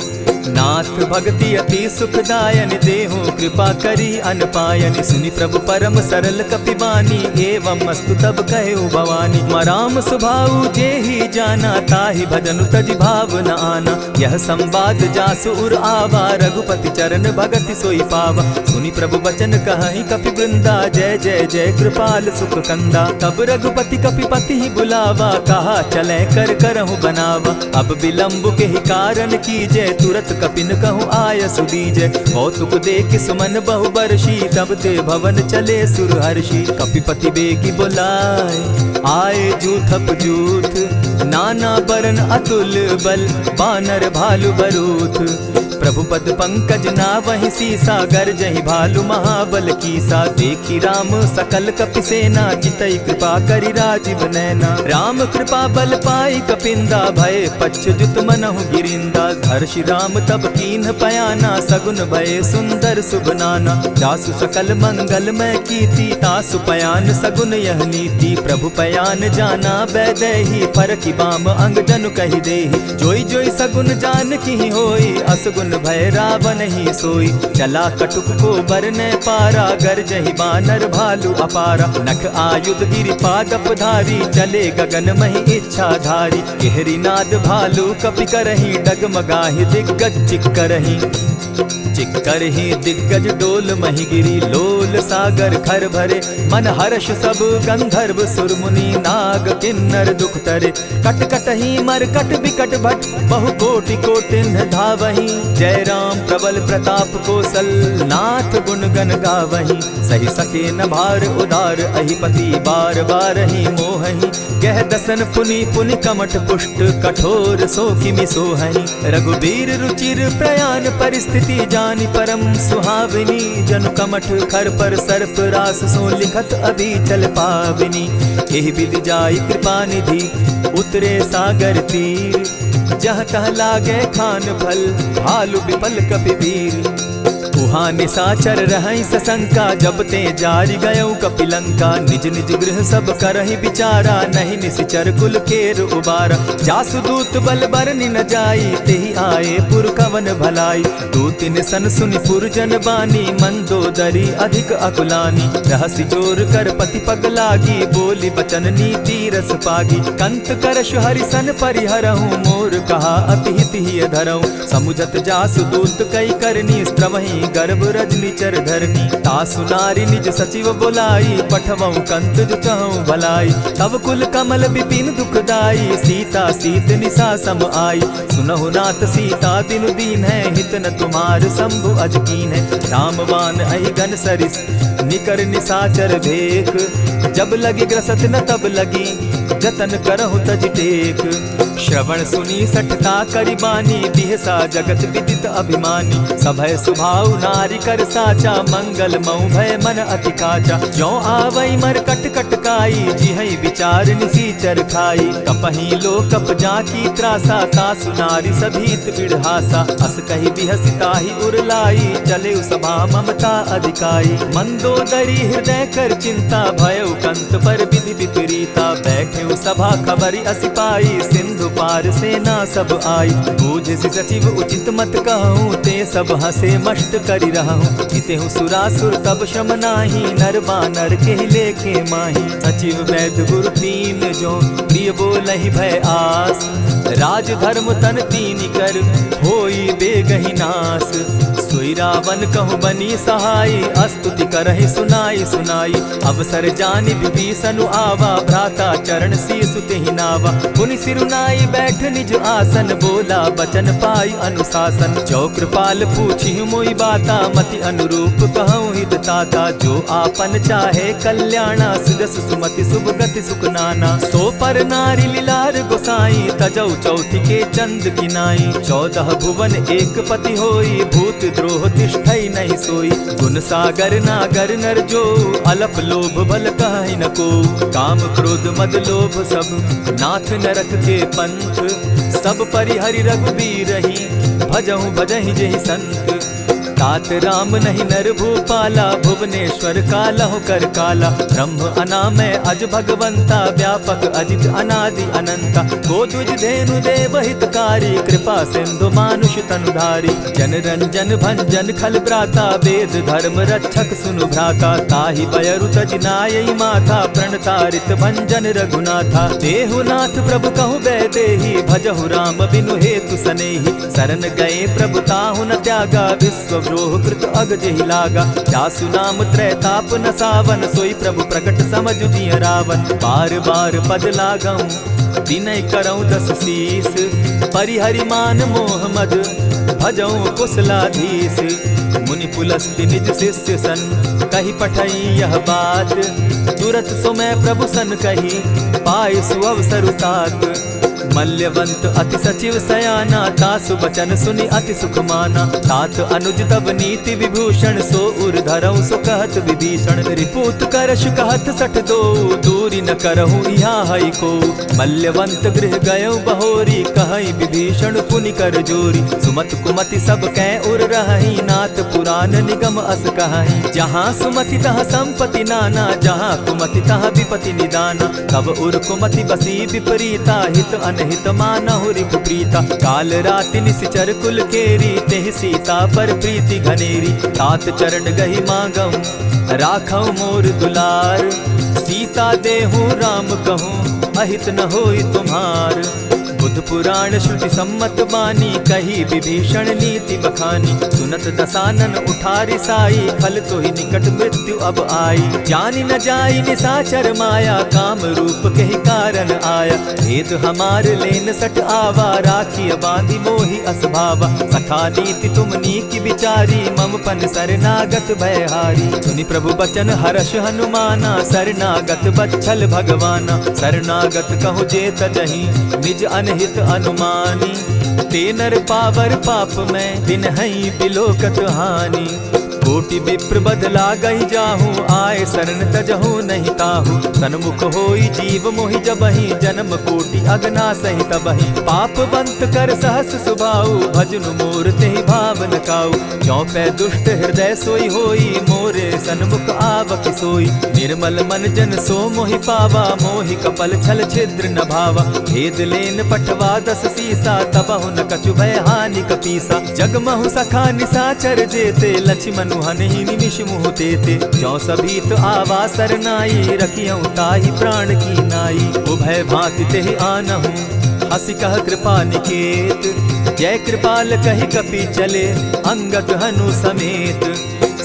नाथ भक्ति अति सुखदायन, देहु कृपा करी अनपायन। सुनि प्रभु परम सरल कपिबानी, एवं मस्तु तब कहे भवानी। मराम सुभाऊ जेहि जाना, ताहि भजनु तज भाव न आना। यह संवाद जासु उर आवा, रघुपति चरण भगति सोई पावा। सुनि प्रभु बचन कहहि कपि वृंदा, जय जय जय कृपाल सुख कंदा। तब रघुपति कपिपति ही बुलावा, कहा चले कर करहु बनावा। अब विलंब के ही कारण कीजय, तुरत कपिन कहूँ आय सुदीजय। कौतुक देख सुमन बहु बरसी, तब ते भवन चले सुर हर्षि। कपिपति बेगी बुलाए, आए जूथप जूथ। नाना बरन अतुल बल, बानर भालु बरूथ। प्रभु पद पंकज नावहि सीसा, गरजहि भालु महाबल कीसा। देखी राम सकल कपि सेना, चितई कृपा करि राजीव नैना। राम कृपा बल पाई कपिंदा, भय पच्युत मनहु गिरिंदा। हर्षि राम तब कीन्ह पयाना, सगुन भय सुंदर शुभ नाना। जासु सकल मंगल मैं कीति, तासु पयान सगुन यह नीति। प्रभु पयान जाना बैदेही, फरकि बाम अंग जनु कहि देहि। जोई जोई सगुन जान की होई, असगुन भय रावण ही सोई। चला कटुक को बरने पारा, गरजहि बानर भालु अपारा। नख आयुध गिरि पादप धारी, चले गगन महि इच्छा धारी। केहरी नाद भालु कपि करहि, डगमगाहि दिग्गज चिक्करहि। चिक्करहि दिग्गज डोल महि गिरी, लोल सागर खर भरे। मन हर्ष सब गंधर्व सुर मुनि, नाग किन्नर दुख तरे। कट कटहि मरकट बिकट भट, बहु कोटि कोटिन धावहि। जय राम प्रबल प्रताप कौशल, नाथ गुण गण गावहि। सही सके न भार उदार, अहिपति बार बार ही मोहहि। गह दसन पुनि पुनि कमठ पुष्ट, कठोर सो किमि सोहहि। रघुबीर रुचिर प्रयाण परिस्थिति, जानि परम सुहाविनी। जनु कमठ खर पर सर्प रास, सो लिखत अभी चल पाविनी। एहि विधि जाई कृपा निधि, उतरे सागर तीर। जह तह लागे खान फल, भालु विपल कपि वीर। उह वहाँ निशाचर रहई सशंका, जब ते जारी गयऊ कपिलंका। निज निज गृह सब करहि विचारा, नहीं निशिचर कुल केर उबारा। जासुदूत बल बरनि न जाई, तेहि आए पुर कवन भलाई। दूतिन सन सुनि पुरजन बानी, मंदोदरी अधिक अकुलानी। रहसि जोर कर पति पग लागी, बोली बचन नीति रस पागी। कंत करश हरिसन परिहरहूँ, मोर कहा अति हित ही धरऊँ। समुझत जासुदूत कई करनी, स्त्रवहि गर्भ रजनी चर धरनी। तासु नारी निज सचिव बोलाई, पठवऊँ कंत जो चहूँ भलाई। तब कुल कमल विपिन दुखदाई, सीता सीत निशा सम आई। सुनहु नाथ सीता दिनु दीन है, हित न तुम्हार शंभु अजकीन है। रामवान अहि गन सरिस निकर निशाचर भेक, जब लगी ग्रसत न तब लगी, जतन करहु तज टेक। श्रवण सुनी सठता करिबानी, बिहसा जगत विदित अभिमानी। सभय सुभाव नारी कर साचा, मंगल मऊ भय मन अति काचा। जो आवई मर कट कटकाई, जिहई विचार निसीचर खाई। कपही लो कप जाकी त्रासा, तासु नारी सभीत बिढ़ासा। अस कही बिहसिताहि उरलाई, चले सभा ममता अधिकाई। मंदोदरी हृदय कर चिंता, भयउ कंत पर विधि विपरीता। बैठे सभा खबरी असी पाई, सिंधु पार सेना सब आई। बूझ सचिव उचित मत कहूँ, ते सब हसे मष्ट करि रहूँ। हितेहु सुरासुर तब श्रम नाही, नर बानर के लेखे माही। सचिव वैद्य गुरु तीन जो, प्रिय बोलहि भय आस। राज धर्म तन तीन कर, होई बेगहि नास। सोई रावण कहु बनी सहाई, अस्तुति करहि सुनाई सुनाई। अवसर जानि विभीषण आवा, भ्राता चरण शीसु तेहि नावा। पुनि सिरुनाई बैठ निज आसन, बोला बचन पाई अनुशासन। जो कृपाल पूछि मोई बाता, मति अनुरूप कहूँ हित ताता। जो आपन चाहे कल्याणा, सुजस सुमति शुभ गति सुख नाना। सो पर नारी लीलार गोसाई, तजौ चौथि के चंद किनाई। 14 भुवन एक पति होई, भूत द्रोह तिष्ठई नहीं सोई। गुण सागर नागर नर जो, अलप लोभ भल कहि न को। काम क्रोध मद लोभ सब, नाथ नरक के पंथ। सब परिहरि रघुबीरहि, भजहु भजहि जेहि संत। तात राम नहीं नर भूपाला, भुवनेश्वर कालहु कर काला। ब्रह्म अनामय अज भगवंता, व्यापक अजित अनादि अनंता। को द्विज धेनु देव हितकारी, कृपा सिंधु मानुष तनुधारी। जन रंजन भंजन खल भ्राता, वेद धर्म रक्षक सुनु भ्राता। ताहि बयरु तज नायई माथा, प्रणतारित भंजन रघुनाथा। देहुनाथ प्रभु कहु बैदेहि, भजहु राम बिनु हेतु सनेहि। शरण गए प्रभु ताहु न त्यागा, विश्व द्रोह कृत अग जेहि लागा। जासु नाम त्रैताप न सावन, सोई प्रभु प्रकट समझ जिय रावण। बार बार पद लागऊं, विनय करऊं 10 शीस। परिहरि मान मोह मद, भजऊं कुशलाधीश। मुनि पुलस्त्य निज शिष्य सन, कही पठई यह बात। तुरत सो मैं प्रभु सन कही, पाई सुअवसर तात। मल्यवंत अति सचिव सयाना, तासु बचन सुनि अति सुख माना। तात अनुज तब नीति विभूषण, सो उर धरऊं सो कहत विभीषण। रिपुत करश कहत सठ दो, दूरी न करहूँ यहाँ हई को। मल्यवंत गृह गयऊ बहोरी, कहई विभीषण पुनि कर जोरी। सुमत कुमति सब कै उर रहई, नाथ पुराण निगम अस कहई। जहाँ सुमति तहाँ संपत्ति नाना, जहाँ कुमति तहाँ विपति निदाना। तब उर कुमति बसी विपरीता, हित अनहित मानहु रिपु प्रीता। काल राति निशिचर कुल केरी, तेहि सीता पर प्रीति घनेरी। तात चरण गहि मांगऊं, राखऊं मोर दुलार। सीता देहूँ राम कहूँ, अहित न होई तुम्हार। बुध पुराण श्रुति सम्मत बानी, कही विभीषण नीति बखानी। सुनत दसानन उठारी साई, फल तो ही निकट मृत्यु अब आई। जानी न जाई निशाचर माया, काम रूप के ही कारण आया। भेद हमार लेन सट आवा, राखी बांधी मोहि असभावा। सखा नीति तुम नीकी विचारी, मम पन शरणागत भयहारी। सुनि प्रभु बचन हर्ष हनुमाना, शरणागत बच्छल भगवाना। शरणागत कहु जे तजहि, निज अनहित अनुमानी। ते नर पावर पाप में, दिन हई बिलोकत हानि। कोटि विप्र बदला गई जाहूँ, आए शरण तजहू नहीं ताहू। सन्मुख होई जीव मोहि जबहि, जन्म कोटि अगना सही तबहि। पापवंत कर सहस सुभाऊ, भजनु मोर तेहि भावन काऊ। ज्यों पै दुष्ट हृदय सोई होई, मोरे सन्मुख आवक सोई। निर्मल मन जन सो मोहि पावा, मोहि कपल छल छिद्र न भावा। भेद लेन पठवा दस सीसा, तबहु न कछु भय हानि कपीसा। जगमहु सखा निसाचर जेते, लक्ष्मनु हनहि निमिष मुह तेते। ज्यों सभीत आवा सरनाई, रखियौ ताहि प्राण की नाई। उभय भांति तेहि आनहु, हसी कह कृपा निकेत। जय कृपाल कहि कपि चले, अंगद हनु समेत।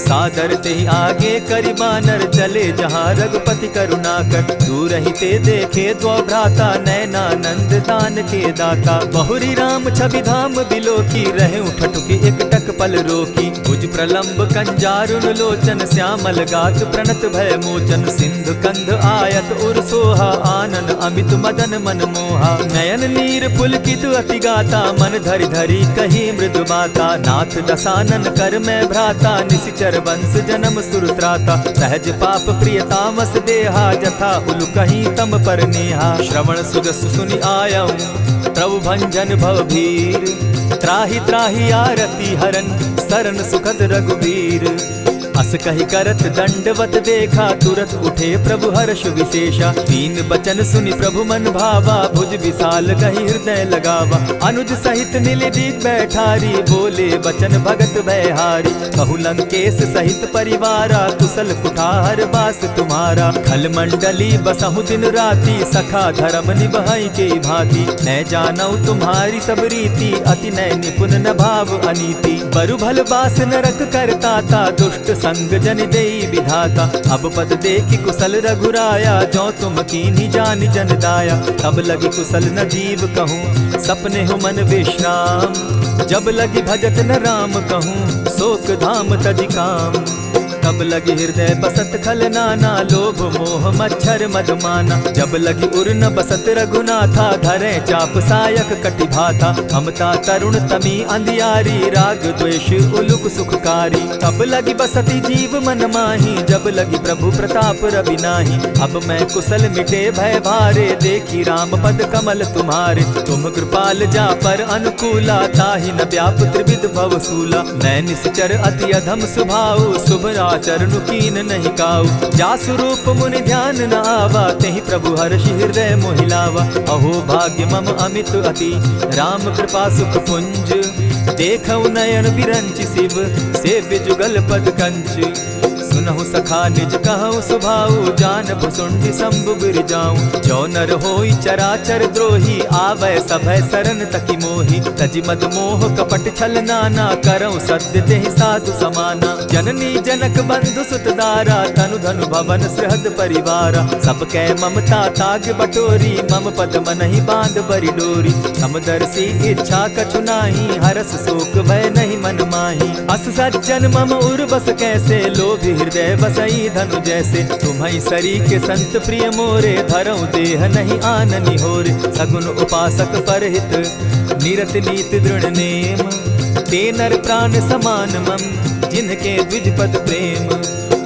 सादर तेहि आगे करि बानर, चले जहाँ रघुपति करुणाकर। दूर ही ते देखे द्वौ भ्राता, नयनानंद दान के दाता। बहुरी राम छवि धाम बिलोकी, रहे उठटुकी एक टक पल रोकी। भुज प्रलंब कंजारुन लोचन, श्यामल गात प्रणत भय मोचन। सिंधु कंध आयत उर सोहा, आनन अमित मदन मन मोहा। नयन नीर पुलकित अति गाता, मन धरि धरि कही मृदु बाता। नाथ दसानन कर मैं भ्राता, निशिचर वंश जन्म सुरत्राता। सहज पाप प्रियतामस देहा, जथा उलु कहीं तम पर नेहा। श्रवण सुजस सुनि आयऊ, प्रभु भंजन भव भीर। त्राहि त्राहि आरती हरन, सरन सुखद रघुवीर। अस कहि करत दंडवत देखा, तुरत उठे प्रभु हर्ष विशेषा। तीन बचन सुनि प्रभु मन भावा, भुज विशाल कहि हृदय लगावा। अनुज सहित मिले दीप बैठारी, बोले बचन भगत भयहारी। कहु लंकेश सहित परिवारा, कुशल कुठार बास तुम्हारा। खल मंडली बसहु दिन राति, सखा धर्म निभाई के भांति। न जानऊ तुम्हारी सब रीति, अति नय निपुण न भाव अनीति। बरु भल बास नरक करताता, दुष्ट संग जन देई विधाता। अब पद देखि कुशल रघुराया, जो तुम कीन्ही जानि जन दाया। तब लगी कुशल न जीव कहूँ, सपने हो मन विश्राम। जब लगी भजत न राम कहूँ, शोक धाम तजि काम। तब लगी हृदय बसत खल नाना, लोभ मोह मच्छर मदमाना। जब लगी उर न बसत रघुनाथा, धरे चाप सायक कटि भाथा। ममता तरुण तमी अंधियारी, राग द्वेष उलुक सुखकारी। तब लगी बसती जीव मन माही, जब लगी प्रभु प्रताप रवि नाही। अब मैं कुशल मिटे भय भारे, देखी राम पद कमल तुम्हारे। तुम कृपाल जा पर अनुकूला, ताहि न व्याप त्रिविध भव सूला। मैं निश्चर अति अधम स्वभाव, शुभ चरणु कीन नहीं काऊ। जासु रूप मुनि ध्यान न आवा, तेहि प्रभु हर्षि हृदय मोहिलावा। अहो भाग्य मम अमित अति, राम कृपा सुख पुंज। देखऊ नयन विरंचि शिव, सेव्य जुगल पद कंच। सुनहु सखा निज कहु सुभाऊ, जान भुसुंडि शंभु गिर जाऊं। जो नर होई चराचर द्रोही, आवै सभय सरन तकी मोही। तजि मद मोह कपट छल नाना, करऊं सत्य तेहि साधु समाना। जननी जनक बंधु सुत दारा, तनु धनु भवन सृहद परिवारा। सब कै ममता ताग बटोरी, मम पद मनहि बांध बरि डोरी। समदर्शी इच्छा कछु नाही, हरस शोक भय नहीं मन माही। अस सज्जन मम उर बस कैसे, लोभी हृदय बसई धनु जैसे। तुम्हि सरी के संत प्रिय मोरे, धरऊं देह नहीं आननि होरे। सगुन उपासक परहित, निरत नीत दृढ़ नेम। ते नर प्राण समान मम, जिनके द्विज पद प्रेम।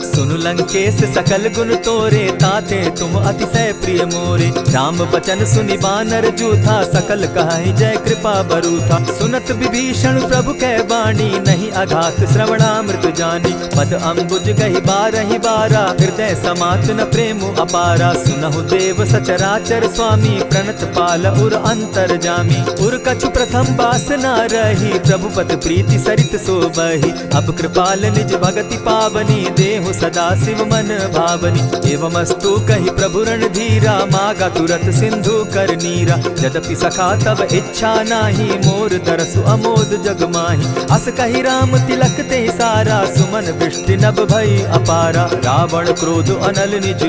सुनु लंकेश सकल गुण तोरे, ताते तुम अतिशय प्रिय मोरे। राम बचन सुनि बानर जूथा, सकल कहाहि जय कृपा बरूथा। सुनत विभीषण प्रभु कै बाणी, नहीं अघात श्रवणामृत जानी। पद अम्बुज गहि बारहि बारा, हृदय समात न प्रेम अपारा। सुनहु देव सचराचर स्वामी, प्रणत पाल उर अंतर जामी। उर कछु प्रथम बास न रही, प्रभु पद प्रीति सरित सोबहि। अब कृपाल निज भगति पावनी, देहु सदा शिव मन भावनी। एवमस्तु कहि प्रभु रणधीरा, मागा तुरत सिंधु कर नीरा। यद्यपि सखा तब इच्छा नाही, मोर दरसु अमोद जग माही। अस कहि राम तिलक तेहि सारा, सुमन दृष्टि नभ भई अपारा। रावण क्रोध अनल निज,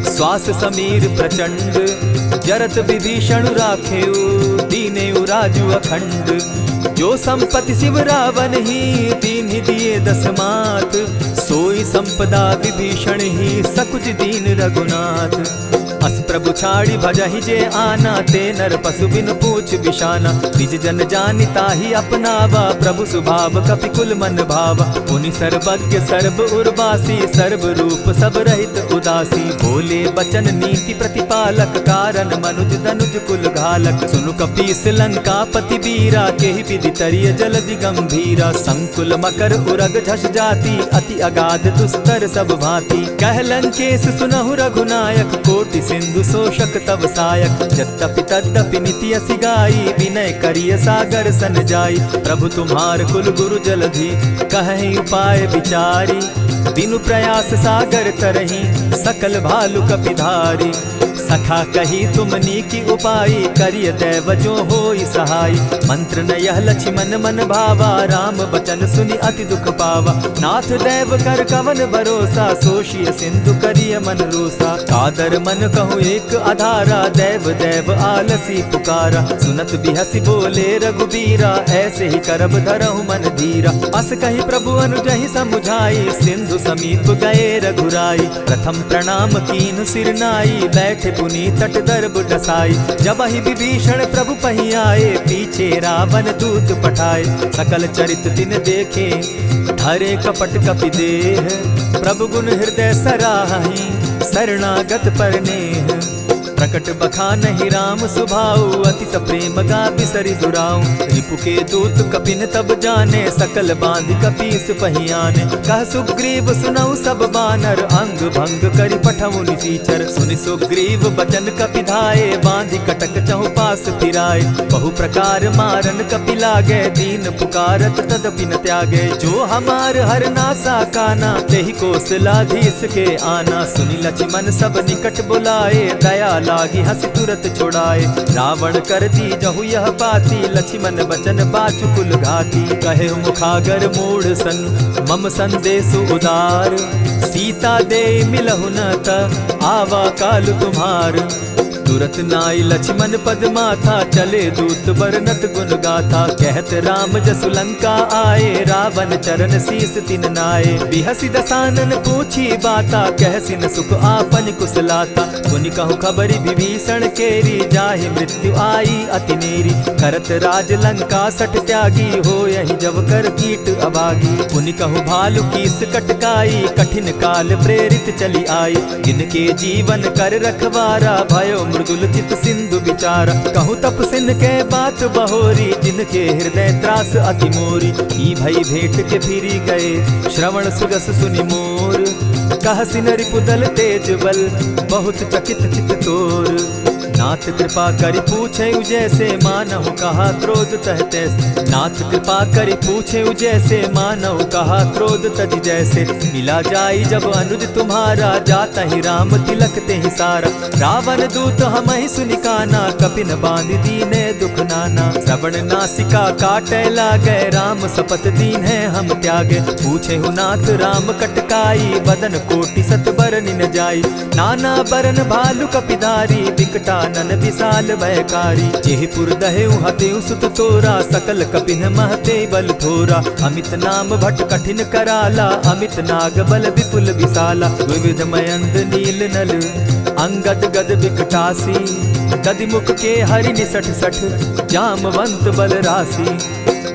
श्वास समीर प्रचंड। जरत विभीषण राखेउ, दीनेउ राजु अखंड। जो संपत्ति शिव रावण ही, दीन्हि दिए दस मात। सोई संपदा विभीषण ही सकुच दीन रघुनाथ। अस प्रभु छाड़ी भजहि जे आना, ते नर पशु बिन पूछ बिशाना। निज जन जानिता ही अपनावा, प्रभु स्वभाव कपि कुल मन भावा। मुनि सर्वज्ञ सर्व उर्वासी, सर्व रूप सब रहित उदासी। बोले बचन नीति प्रतिपालक, कारण मनुज धनुज कुल घालक। सुनु कपीस लंकापति बीरा, केहि विधि तरिय जलधि गंभीरा। संकुल मकर उरग झष जाति, अति अगाध दुस्तर सब भांति। कह लंकेश सुनहु रघुनायक, कोटि सिंधु शोषक तव सायक। यद्यपि तद्यपि निति असि गाई, विनय करिय सागर सन जाई। प्रभु तुम्हार कुल गुरु जलधि, कहि उपाय विचारी। बिनु प्रयास सागर तरहि, सकल भालु कपिधारी। सखा कही तुमनी की उपाई, करिय दैव जो होई सहाय। मंत्र न यह लक्ष्मण मन भावा, राम बचन सुनि अति दुख पावा। नाथ दैव कर कवन भरोसा, सोषिय सिंधु करिय मन रोसा। कादर मन कहूँ एक आधारा, दैव दैव आलसी पुकारा। सुनत बिहसी बोले रघुबीरा, ऐसे ही करब धरहु मन धीरा। अस कही प्रभु अनुजहि समुझाई, सिंधु समीप गए रघुराई। प्रथम प्रणाम कीन सिर नाई, बैठे पुनि तट दर्ब डसाई। जब ही विभीषण प्रभु पही आए, पीछे रावण दूत पठाए। सकल चरित दिन देखे, धरे कपट कपि देह। प्रभु गुण हृदय सराहि, शरणागत पर नेह। प्रकट बखानहि राम सुभाऊ, अति प्रेम गा बिसरि दुराऊ। रिपु के दूत कपिन तब जाने, सकल बांधि कपीस पहियाने। कह सुग्रीव सुनऊ सब बानर, अंग भंग करि पठऊ निसीचर। सुनि सुग्रीव बचन कपि धाये, बांधि कटक चहु पास फिराए। बहु प्रकार मारन कपि लागे, दीन पुकारत तदपि न त्यागे। जो हमार हर नासा काना, तेहि कौशलाधीश के आना। सुनि लक्ष्मण सब निकट बुलाए, दया लागी हंस तुरत छुड़ाए। रावण कर दी जहु यह पाती, लक्ष्मण बचन बाचु कुल घाती। कहे मुखागर मूढ़ सन, मम संदेश उदार। सीता दे मिलहु न त, आवा काल तुम्हार। तुरत नाई लक्ष्मण पद माथा, चले दूत बरनत गुण गाथा। कहत राम जसु लंका आए, रावण चरण शीस तिन नाए। बिहसी दसानन पूछी बाता, कहसिन सुख आपन कुशलाता। सुनि कहु खबरी विभीषण केरी, जाहि मृत्यु आई अति नेरी। करत राज लंका सठ त्यागी, हो यही जब कर कीट अभागी। पुनि कहु भालु कीस कटकाई, कठिन काल प्रेरित चली आई। जिनके जीवन कर रखवारा, भयो मृदुल चित सिंधु विचारा। कहूँ तपसिन के बात बहोरी, जिनके हृदय त्रास अति मोरी। ई भई भेंट के फिरी गए, श्रवण सुरस सुनि मोर। कहसिन रिपुदल तेज बल, बहुत चकित चित तोर। नाथ कृपा करि पूछे जैसे, मानहु कहा क्रोध तह तैसे। नाथ कृपा करि पूछे जैसे, मानहु कहा क्रोध तज जैसे। मिला जाई जब अनुज तुम्हारा, जाता ही राम तिलक ते ही सारा। रावण दूत हम ही सुनि काना, कपिन बांध दीने दुख नाना। श्रवण नासिका काटे लागे, राम सपत दीन है हम त्यागे। पूछे हु नाथ राम कटकाई, बदन कोटि सत बरन न जाई। नाना बरन भालु कपिधारी, विकटा नन विशाल भयकारी। जेहिपुर दहेउ हतेउ सुत तोरा, सकल कपिन महते बल थोरा। अमित नाम भट कठिन कराला, अमित नाग बल विपुल विशाला। विविध मयंद नील नल, अंगद गद विकटासी। दधिमुख के हरि निसठ सठ, जामवंत बल राशि।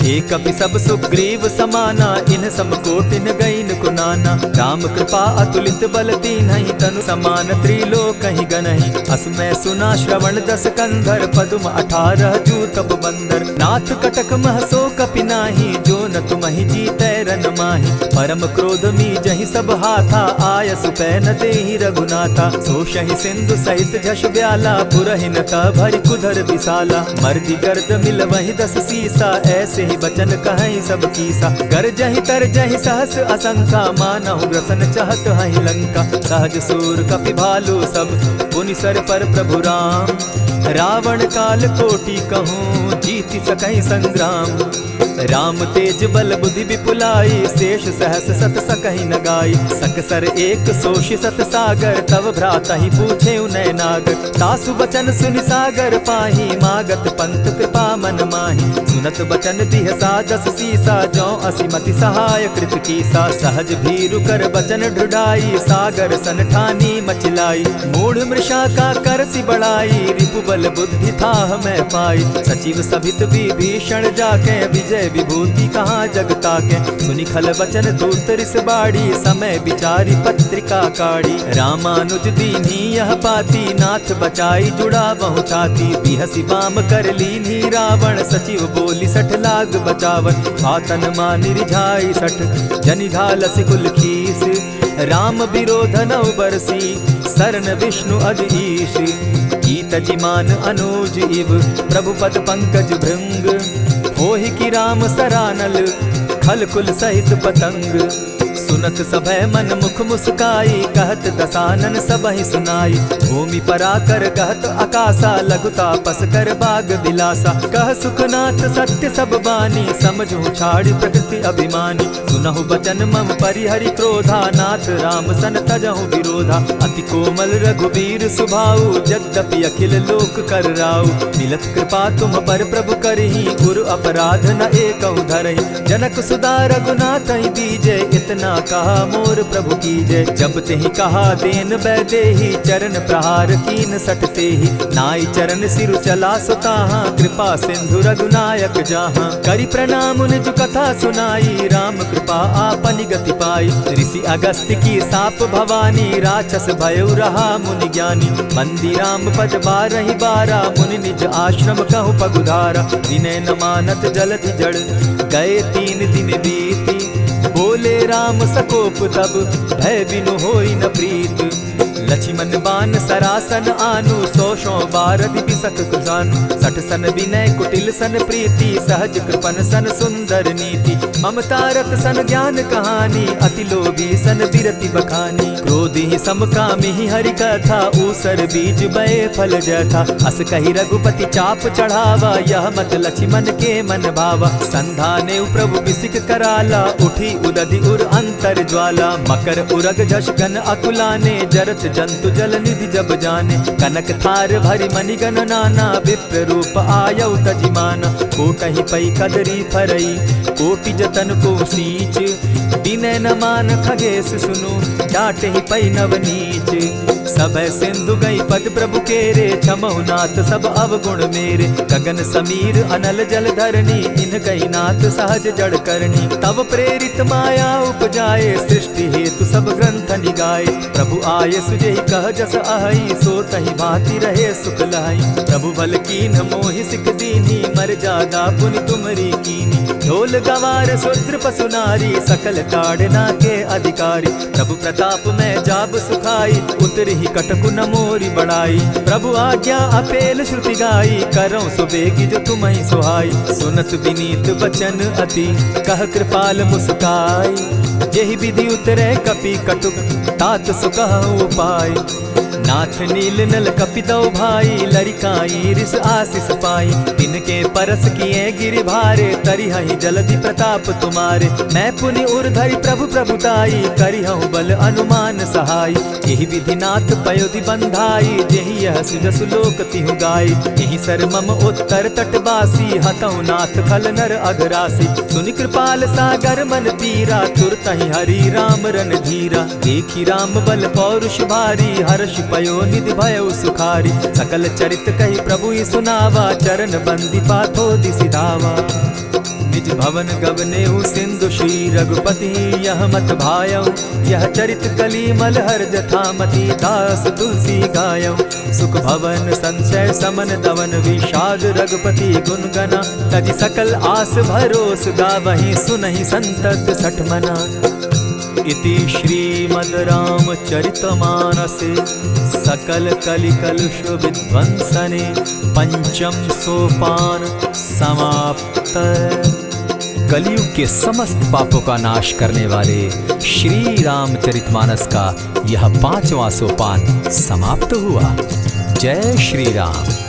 एक कपि सब सुग्रीव समाना, इन सम कोटिन गईन कुनाना। राम कृपा अतुलित बल दीन्हि, तनु समान त्रिलोक ही गनहि। अस मैं सुना श्रवण दस कंधर, पदुम 18 जू तब बंदर। नाथ कटक महसो कपि नाही, जो न तुमहि जीतै रन माहि। परम क्रोध मी जहि सब हाथा, आयस पै न देहि रघुनाथा। सोषहि सिंधु सहित झष ब्याला, पुरहिन का भरि कुधर विशाला। मर्दि गर्द मिल वहि 10 सीसा, ऐसे ही बचन कहीं सब कीसा। गर जहि तर जहि सहस असंखा, मानहु ग्रसन चाहत हहि लंका। सहज सूर कपि भालु सब, पुनि सर पर प्रभु राम। रावण काल कोटि कहूँ, जीत जीति सकहि संग्राम। राम तेज बल बुद्धि विपुलाई, शेष सहस सत सकहि न गाई। सकसर एक सोषि सत सागर, तव भ्राता ही पूछे उनय नागर। तासु बचन सुनि सागर पाही, मागत पंत कृपा मन माही। सुनत बचन दिह सादस सीसा, जौ असिमति सहाय कृत कीसा। सहज भीरु कर बचन ढुढ़ाई, सागर सन ठानी मचिलाई। मूढ़ मृषा का करसि बढ़ाई, रिपु बल बुद्धि थाह मैं पाई। सचिव सभित विभीषण जाके, विजय विभूति कहाँ जगता के। सुनि खल वचन दूत रिस बाड़ी, समय विचारी पत्रिका काढ़ी। रामानुज दीन्ही यह पाती, नाथ बचाई जुड़ा बहु छाती। बिहसी बाम कर लीन्ही रावण, सचिव बोली सठ लाग बचावन। आतन मानि रिझाई सठ, जनि घालसि कुल खीस। राम विरोध नौ बरसी, सरन विष्णु अज ईश। कीत जिमान अनुज इव, प्रभु पद पंकज भृंग। होहि की राम सरानल, खल कुल सहित पतंग। सुनत सभय मन मुख मुस्काई, कहत दसानन सबहि सुनाई। भूमि पराकर कहत आकाशा, लघुता पस कर बाग बिलासा। कह सुखनाथ सत्य सब बानी, समझू छाड़ी प्रकृति अभिमानी। सुनहु बचन मम परिहरि क्रोधा, नाथ राम सन तजहु विरोधा। अति कोमल रघुबीर सुभाऊ, यद्यपि अखिल लोक कर राऊ। मिलत कृपा तुम पर प्रभु करही, गुरु अपराध न एकहु धरहि। जनक सुदा रघुनाथ ही दीजे, इतना कहा मोर प्रभु कीजय। जब तेहि कहा देन बैदेही, चरण प्रहार कीन सटते ही। नाई चरण सिरु चला सुताहा, कृपा सिंधु रघुनायक जाहा। करि प्रणाम निज कथा सुनाई, राम कृपा आपनि गति पाई। ऋषि अगस्त्य की साप भवानी, राक्षस भयउ रहा मुनि ज्ञानी। बंदी राम पद बारहि बारा, मुनि निज आश्रम कहु पगुधारा। विनय न मानत जलधि जड़, गए 3 दिन बीती। बोले राम सकोप तब, भय बिनु होई न प्रीत। लक्ष्मण बान सरासन आनु, 100 बारदि बिसक कुजानु। 60 सन विनय कुटिल सन प्रीति, सहज कृपन सन सुंदर नीति। ममता रत सन ज्ञान कहानी, अति लोभी सन बिरति बखानी। क्रोधि समकामी हरि कथा, ऊसर बीज बये फल जथा। अस कहि रघुपति चाप चढ़ावा, यह मत लक्ष्मण के मन भावा। संधाने प्रभु बिसिक कराला, उठी उदधि उर अंतर ज्वाला। मकर उरग झष गन अकुलाने, जरत जंतु जल निधि जब जाने। कनक थार भरि मणिगण नाना, विप्र रूप आयौ तजिमाना। कोटहि पै कदरी फरई, कोटि जतन को सींच। विनय न मान खगेश सुनु, डांटहि पै नव नीच। सभय सिंधु गई पद प्रभु केरे, क्षमहु नाथ सब अवगुण मेरे। गगन समीर अनल जल धरणी, इन कही नाथ सहज जड़ करणी। तब प्रेरित माया उपजाए, सृष्टि हेतु सब ग्रंथ निगाए। प्रभु आय सुजेहि कह जस अहई, सो तहि भांति रहे सुख लहई। प्रभु बल कीन्ह मोहि सिख दीन्ही, मर्यादा पुनि तुमरी कीन्ही। ढोल गवार शूद्र पशु नारी, सकल ताड़ना के अधिकारी। प्रभु प्रताप में जाब सुखाई, उतरहि कटकु न मोरी बड़ाई। प्रभु आज्ञा अपेल श्रुति गाई, करौं सुबेगी जो तुम्हि सुहाई। सुनत विनीत बचन अति, कह कृपाल मुस्काई। जेहि विधि उतरे कपि कटुक, तात सुकहु उपाय। नाथ नील नल कपितौ भाई, लरिकाई रिस आशीष पाई। तिनके परस किए गिरि भारे, तरिहहि जलधि प्रताप तुम्हारे। मैं पुनि उर्धरि प्रभु प्रभुताई, करिहउँ बल अनुमान सहाय। एहि विधि नाथ पयोधि बंधाई, जेहि यह सुजसु लोक तिहु गाई। एहि सर मम उत्तर तटवासी, हतहु नाथ खल नर अघरासी। सुनि कृपाल सागर मन पीरा, तुरतहि हरि राम रन धीरा। देखि राम बल पौरुष भारी, हर्ष पयो निधि भयउ सुखारी। सकल चरित कहि प्रभु ही सुनावा, चरण बंदी पाथो दिसि धावा। निज भवन गवनेहु सिंधु श्री रघुपति, यह मत भायऊ। यह चरित कली मलहर जथामति, दास तुलसी गायऊ। सुख भवन संशय समन दवन, विषाद रघुपति गुण गना। तजि सकल आस भरोस, गावहि सुनहि संतत सठ मना। इति श्रीमद् रामचरितमानसे, सकल कलि कलुष विध्वंसने। पंचम सोपान समाप्त। कलयुग के समस्त पापों का नाश करने वाले श्री रामचरितमानस का यह 5वां सोपान समाप्त हुआ। जय श्री राम।